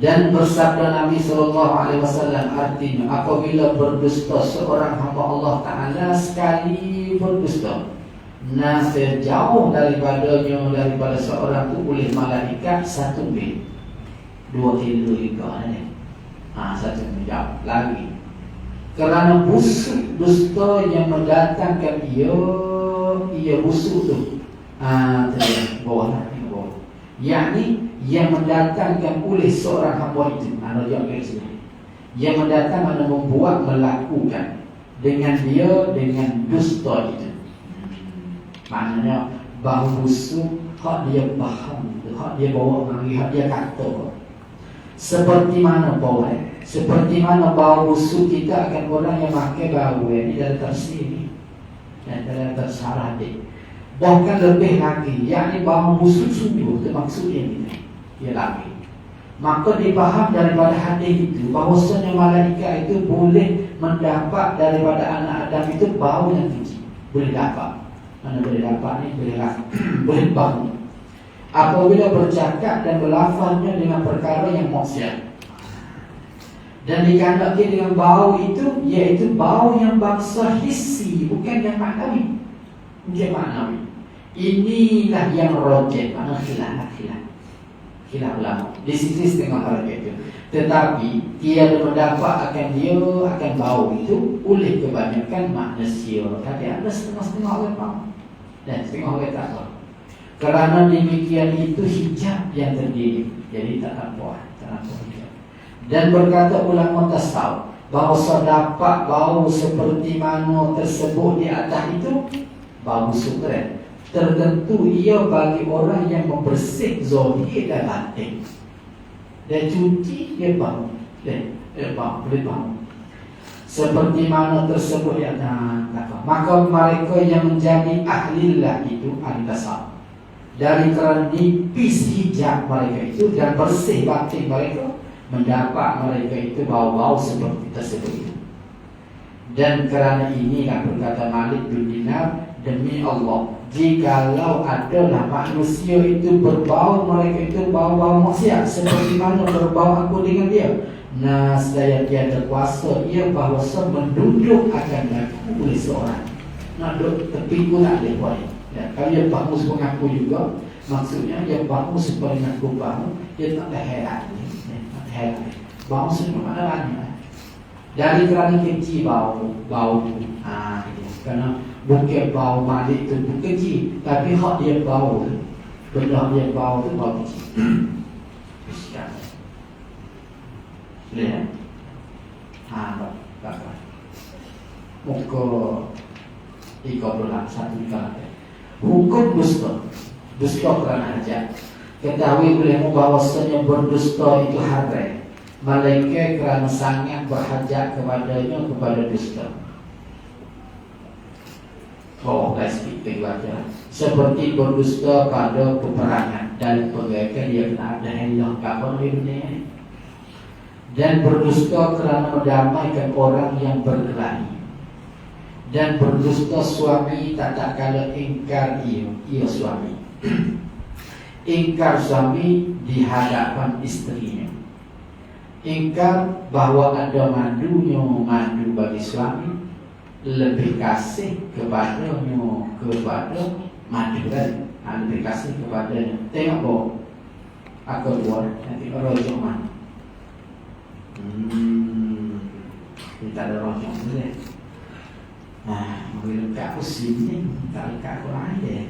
Dan bersabda Nabi SAW, artinya apabila berdusta seorang hamba Allah Ta'ala sekali berdusta, nasir jauh daripadanya, daripada seorang itu oleh malaikat 1 mil, 2 kilo juga ni. 1 mil jauh lagi. Kerana busuk dusta yang mendatangkan ia busuk tu. Bawah. Yakni yang mendatangkan oleh seorang hamba itu, yang mendatang dan membuat melakukan dengan dia dengan dusta itu. Maknanya bahu busuk, hak dia faham, hak dia bawa mari, hak dia kata. Seperti mana bau? Seperti mana bau busuk kita akan orang yang pakai bau ini dalam tersini dan dalam tersarah dia. Bahkan lebih lagi, yakni bau busuk sungguh, itu maksudnya dia lagi. Maka dipaham daripada hadis itu bahawasanya malaikat itu boleh mendapat daripada anak Adam itu bau yang tinggi. Boleh dapat. Mana boleh dapat ni? Boleh bau. Apabila bercakap dan berlafaznya dengan perkara yang maksiat. Dan dikandalkan dengan bau itu, iaitu bau yang bangsa hissi, bukan yang maknawi. Bukan maknawi. Inilah yang rojek, makna khilaf ulama. Di sisi setengah orang itu. Tetapi tiada mendapat akan bau itu oleh kebanyakan manusia. Tapi ada setengah-setengah orang mau, dan setengah orang tak tahu. Kerana demikian itu hijab yang terdiri. Jadi tak nampak hijab. Dan berkata ulama tasawuf bahawa dapat bau seperti mana tersebut di atas itu bau sukren. Tertentu ia bagi orang yang membersih zahir dan batin. Dan cuci dia bau. Boleh bau. Seperti mana tersebut yang maka mereka yang menjadi ahlillah itu ahli tasawuf. Dari kerana nipis hijab mereka itu dan bersih batin mereka, mendapat mereka itu bau-bau seperti tersebut itu. Dan kerana inilah berkata Malik bin Dinar, demi Allah, jikalau adalah manusia itu berbau, mereka itu bau-bau maksiat seperti mana berbau aku dengan dia, nescaya tiada kuasa ia bahawasa menduduk akan aku oleh seorang. nak duduk tepi pun tak boleh buat. Ya, kalau dia bangun mengaku juga, maksudnya dia bangun supaya mengaku bangun, dia tak heran. Tak heran. Bangun semua mana lainnya. Dari kerana kecil bau, karena bukan bau malik tu bukan kecil, tapi hak dia bau tu, benda dia bau tu bau kecil. Lihat, bapak. Muka 31 kali. Hukum dusta kerana hajat. Ketahui olehmu bahwasanya berdusta itu haram. Malaikat kerana sangat berhajat kepadanya kepada dusta. Spesifik baca. Seperti berdusta pada peperangan dan pegawai dia kena ada hendak kapan di dunia ini. Dan berdusta kerana mendamaikan orang yang berkelahi. Dan berdusta suami tak kala ingkar ia suami. Ingkar suami di hadapan istrinya. Ingkar bahawa ada madu bagi suami, lebih kasih kepada madu kan, lebih kasih kepadanya. Tengok boh, aku buat nanti rojok mana? Kita ada rojok boleh. Mobil kat pusing ni, tak lekat aku lain dia.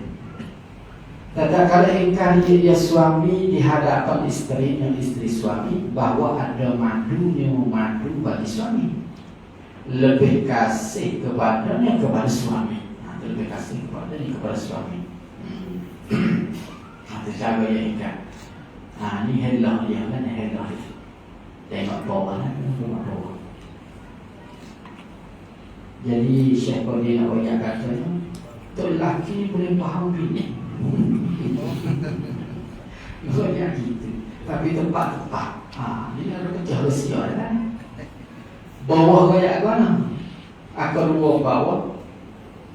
Tak kala ingkar dia suami di hadapan istri suami bahawa ada madu bagi suami, lebih kasih kepadanya kepada suami. Lebih kasih kepada suami. Itu cara yang ingkar. Ni helah dia kan, helah dia. Tengok bawah lah, tengok bawah. Jadi Syekh Qadir nak banyak katanya, tu lelaki boleh faham bini. Banyak gitu. Tapi tempat-tempat ini ada pecah rahsia kan. Bawah kayak mana? Akal dua bawah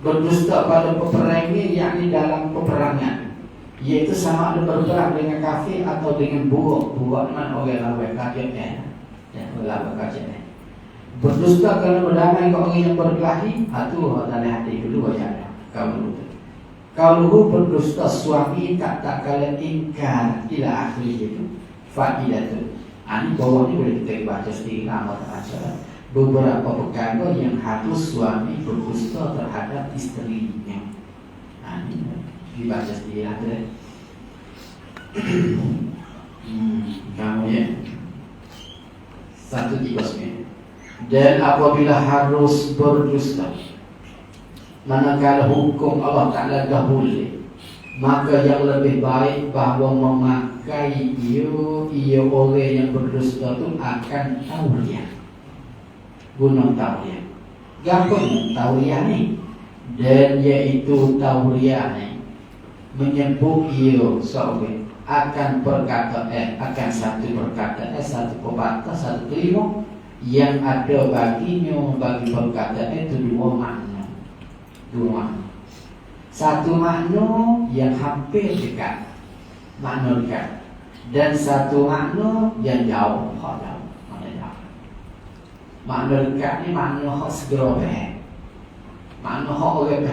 berdusta pada peperangan, yakni dalam peperangan, iaitu sama ada berperang dengan kafir atau dengan buruk man orang lawan kafir lawan kafir. Berdusta kerana berdamai dengan orang yang berkelahi, itu dalam hati kedua jangan kalau berdusta suami tak kala ingkar ila akhir itu faedah tu. Ini bawah ni boleh kita baca sendiri lama tak. Beberapa perkara yang harus suami berdusta terhadap isterinya. Ini dibaca sendiri ada. Kamu ya 139. Dan apabila harus berdusta, manakala hukum Allah Ta'ala dah boleh, maka yang lebih baik bahawa memakai ia orang yang berdusta itu akan tauriah. Guna tauriah. Gampang tauriah ni. Dan iaitu tauriah ni menyebut ia seorang akan berkata akan satu perkataan, satu perkataan, satu kelima yang ada baginya bagi perkataan itu dua makna. Satu makna yang hampir dekat, makna dekat, dan satu makna yang jauh, makna dekat ni makna hak segera faham, makna hak orang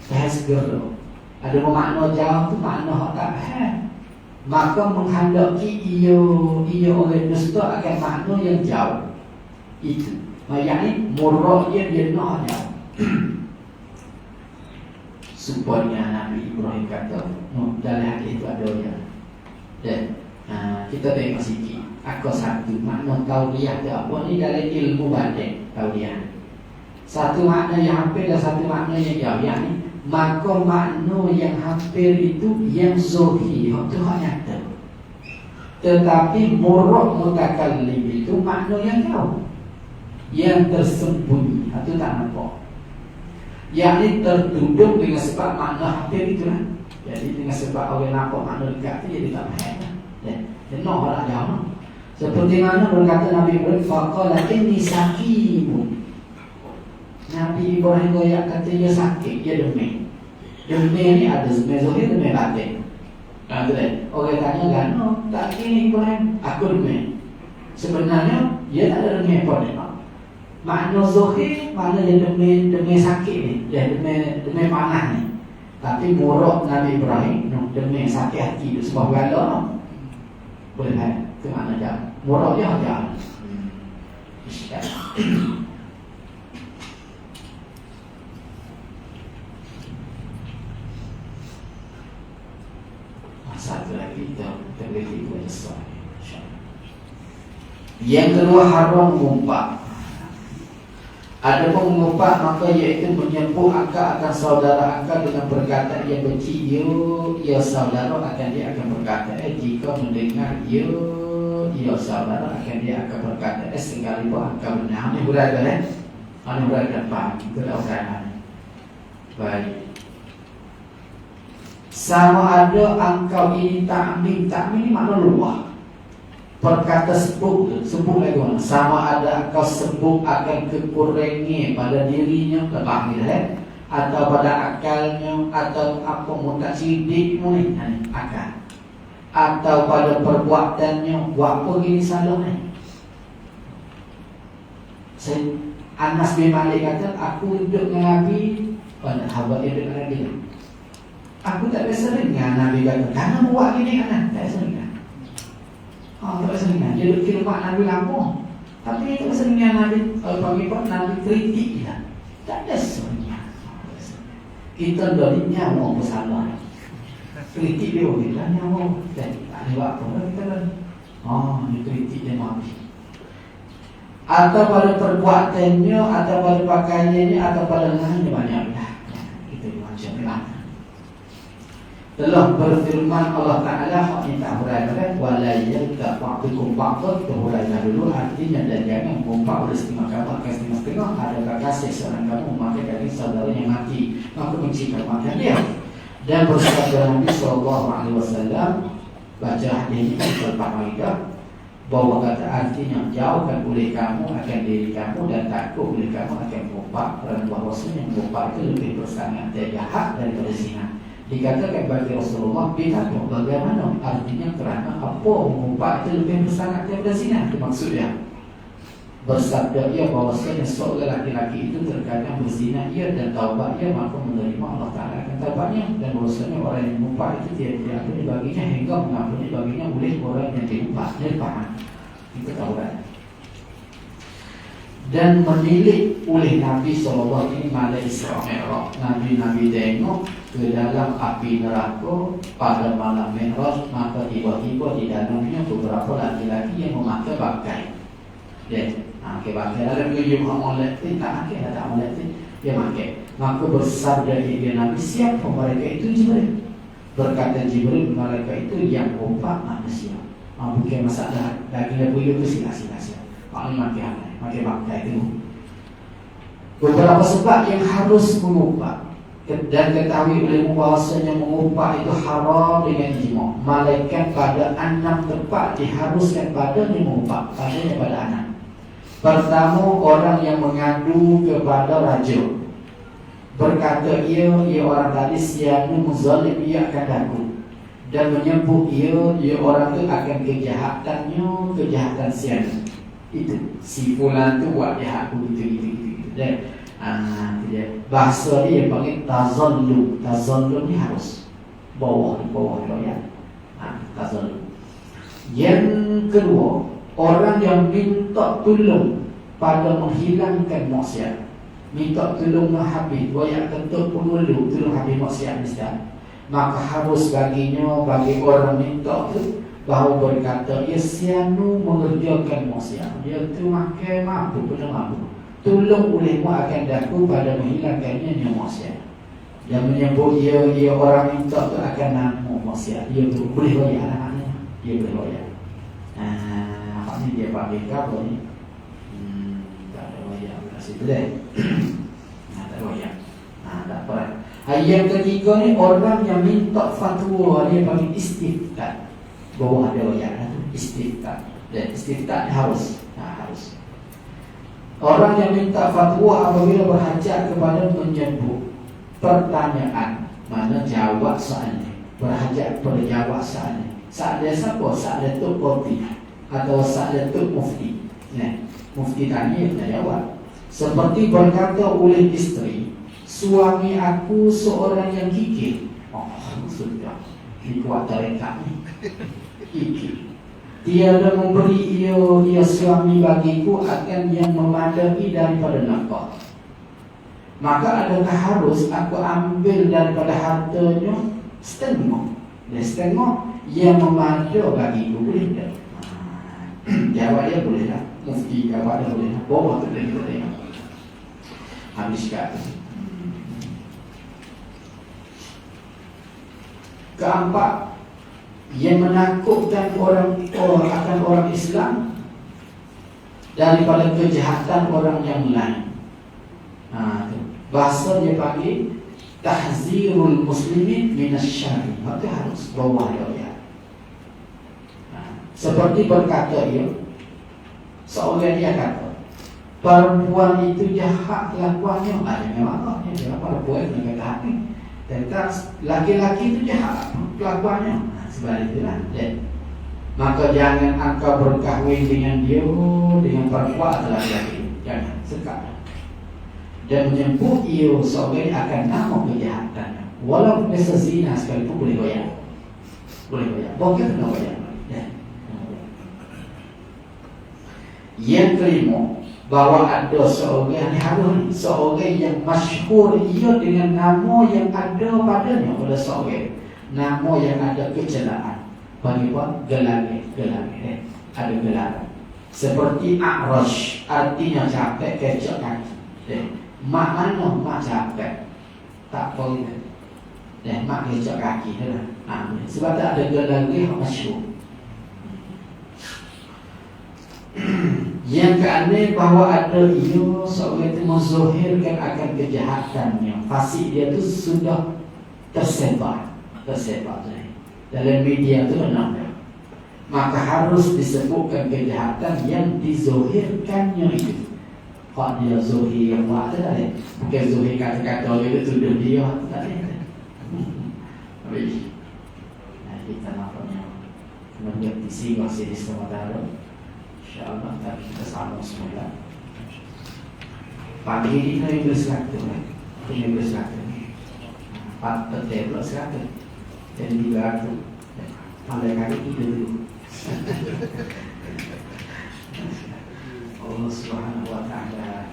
faham segera. Ada makna jauh tu makna hak tak faham. Maka menghendaki ia orang dusta akan makna yang jauh. Itu maknanya murah dia nak jauh. Supaya Nabi Ibrahim kata, dalam hadis itu ada yang. Dan kita tengok sikit. Aku satu makna tauriah tu apa ni dalam ilmu batin tauriah. Satu makna yang hampir dan satu makna yang jauh. Yang ni maka makna yang hampir itu yang zohir, itu hak nyata. Tetapi murad mutakallim itu makna yang jauh, yang tersembunyi, itu tak nampak. Yang ini tertudung dengan sebab makna hampir itulah. Jadi dengan sebab orang nampak makna dekat itu, jadi tak faham. Dan nak orang jauh. Seperti mana berkata Nabi Ibrahim, faqala inni saqimun. Nabi Ibrahim goyak kata dia sakit, dia demam. Demam ni ada demam zahir, demam batin. Orang tanya kan, tak kini Ibrahim, aku demam. Sebenarnya dia tak ada demam apa. Makna zuhir makna yang demi sakit ni, demi panah ni. Tapi murad Nabi Ibrahim demi sakit hati tu sebab gala. Boleh kan? Itu makna jam. Murad dia jam. Satu lagi kita boleh ikut sesuatu. Yang kedua, haram mengumpat. Ada pun mengumpat maka iaitu menyebut akal akan saudara akal dengan perkataan yang benci ya saudara akan dia akan berkata jika mendengar ya saudara akan dia akan berkata sekalipun akal benar. Ini berada ini berada faham kita uraian. Baik. Sama ada engkau ini takmin ni makna luah. Perkata sebut lagi mana? Sama ada engkau sebut akan kekurangan pada dirinya lebah atau pada akalnya atau apa mutak sidik ni akal atau pada perbuatannya buat apa gini salah ni. Anas bin Malik kata aku hidup dengan Nabi pada hamba hidup dengan Nabi. Aku tak biasa dengar Nabi kata karena buat gini Anas tak biasa dengar. Tak biasa dengar. Dia duduk kira buat Nabi lama. Tapi tak biasa dengar Nabi pagi-pagi Nabi kritik dia. Tak biasa dengar. Kita dari nyawa bersalah. Kritik dia kita nyawa. Tak ada buat apa kita kan. Dia kritik dia Nabi. Atau pada perbuatannya, atau pada pakaiannya, atau pada lainnya banyak dah. Itu macam ni. Telah berfirman Allah Ta'ala hak minta huraikan wala yalqa ba'dukum ba'dhan huraikan dulu artinya dan jangan mengumpat oleh setengah kamu akan setengah adakah kasih seorang kamu memakai daging saudara yang mati maka mencipta makan dia. Dan bersabda Nabi SAW baca hadis ini surat Al-Maidah bahwa kata artinya jauhkan oleh kamu akan diri kamu dan takut oleh kamu akan mengumpat dan bahawasanya mengumpat itu lebih bersangat jahat daripada zina. Dikatakan bagi Rasulullah bid'ah bagaimana? Artinya kerana apa mengumpat itu lebih bersangat daripada zina. Itu maksudnya. Bersabda ia bahawasanya seorang laki-laki itu terkadang berzina ia dan taubat ia maka menerima Allah Ta'ala akan taubatnya. Dan bahawasanya orang yang mengumpat itu tidak diampuni baginya hingga mengampuni baginya oleh orang yang diumpat. Dia faham. Itu taubat. Dan menilik oleh Nabi SAW ini Malai Isra Mi'raj. Nabi tengok ke dalam api neraka pada malam Mi'raj, maka tiba-tiba di dalamnya beberapa laki-laki yang memakai bangkai. Pakai bangkai dalam video Muhammad tak molek dia pakai. Maka bersabda dia Nabi, siapa mereka itu Jibril? Berkata Jibril, mereka itu yang mengumpat manusia. Bukan masalah daging buyut itu sila-sila. Pak ni pakai bangkai itu. Beberapa sebab yang harus mengumpat dan ketahui oleh bahawasanya mengumpat itu haram dengan ijma'. Malaikat pada 6 tempat diharuskan padanya mengumpat, padanya pada 6. Pertama, orang yang mengadu kepada raja berkata ia orang tadi sianu muzalim ia akan daku dan menyebut ia orang itu akan kejahatan sianu. Itu si fulan tu buat jahat gitu. Dan bahasa dia yang panggil tazallum. Tazallum ni harus bawah ya. Tazallum. Yang kedua, orang yang minta tolong pada menghilangkan maksiat. Minta tolong habis, banyak tentu pengeluh tolong habis maksiat mesti. Maka harus bagi orang minta tu bahawa berkata ia sianu mengerjakan maksiat. Dia tu makan mampu, benar mampu. Tolong olehmu akan daku pada menghilangkannya yang maksiat. Yang menyebut ia orang minta tu akan namu maksiat. Dia tu boleh bayar anak-anaknya. Dia boleh bayar. Apa ni dia pakai kabel ni? Tak ada bayar. Kasih tu deh. Tak ada bayar. Tak apa. Yang ketiga ni orang yang minta fatwa dia panggil istiftat. Bawah ada wayang istiftat. Dan istiftat harus. Orang yang minta fatwa apabila berhajat kepada menyebut pertanyaan, mana jawab soalnya, berhajat pada jawab soalnya. Saat dia siapa? Saat dia Tok Qoti atau saat dia Tok Mufti. Mufti tanya dia jawab. Seperti berkata oleh isteri, suami aku seorang yang gigih. Oh, sudah. Ini kuat tarekat ni. Gigih. Tiada memberi ia suami bagiku akan yang memadai daripada nafkah. Maka adakah harus aku ambil daripada hartanya setengah? Dan setengah yang memadai bagiku, boleh tak? Jawab dia boleh tak? Mufti jawab dia boleh tak? Bawa tu kita tengok. Habiskan. Keempat, yang menakutkan akan orang Islam daripada kejahatan orang yang lain. Bahasa dia panggil tahzirul muslimin minasyarri. Maka harus bawa dia. Seperti berkata dia, seorang dia kata, perempuan itu jahat kelakuannya. Memang dia perempuan dengan kata hati. Tentang laki-laki itu jahat kelakuannya. Sebab itulah. Maka jangan engkau berkahwin dengan dia, dengan perempuan atau laki-laki. Jangan, sekat. Dan menyebut ia seorang akan nama kejahatan. Walaupun biasa zina sekalipun boleh goyang. Boleh goyang. Boleh kena goyang. Yang kelima, bahawa ada seorang yang masyhur ia dengan nama yang ada padanya pada seorang, nama yang ada kecelaan. Bagaimana? Gelar. Ada gelar. Seperti A'rash, artinya capek, kecok kaki. Mak mana? Mak capek, tak boleh. Mak kecok kaki. Sebab tak ada gelar yang masyhur. Yang keaneh bahawa ada ia seorang itu menzuhirkan akan kejahatannya. Fasik dia tu sudah tersebar dalam media tu benar. Maka harus disebutkan kejahatan yang dizuhirkannya itu. Kalau dia zuhir yang buat tak ada. Bukan zuhir kata-kata dia tuduh dia tak ada. Kita nampaknya mengerti sih masih di sementara. InsyaAllah kita sama semula. Pagi ini kita berseratus. Kita berseratus. 4 petir pula 100. Dan 300. Pandai kali kita dulu. Allah Subhanahu wa ta'ala.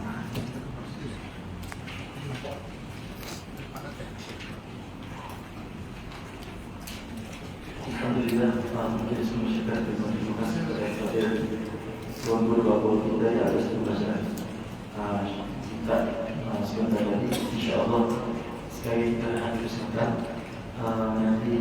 Alhamdulillah, majelis masyarakat terima kasih kepada Tuan Guru Bapak Budaya atas tugasan. Kita sebentar lagi, insyaAllah sekali kita akan bersama nanti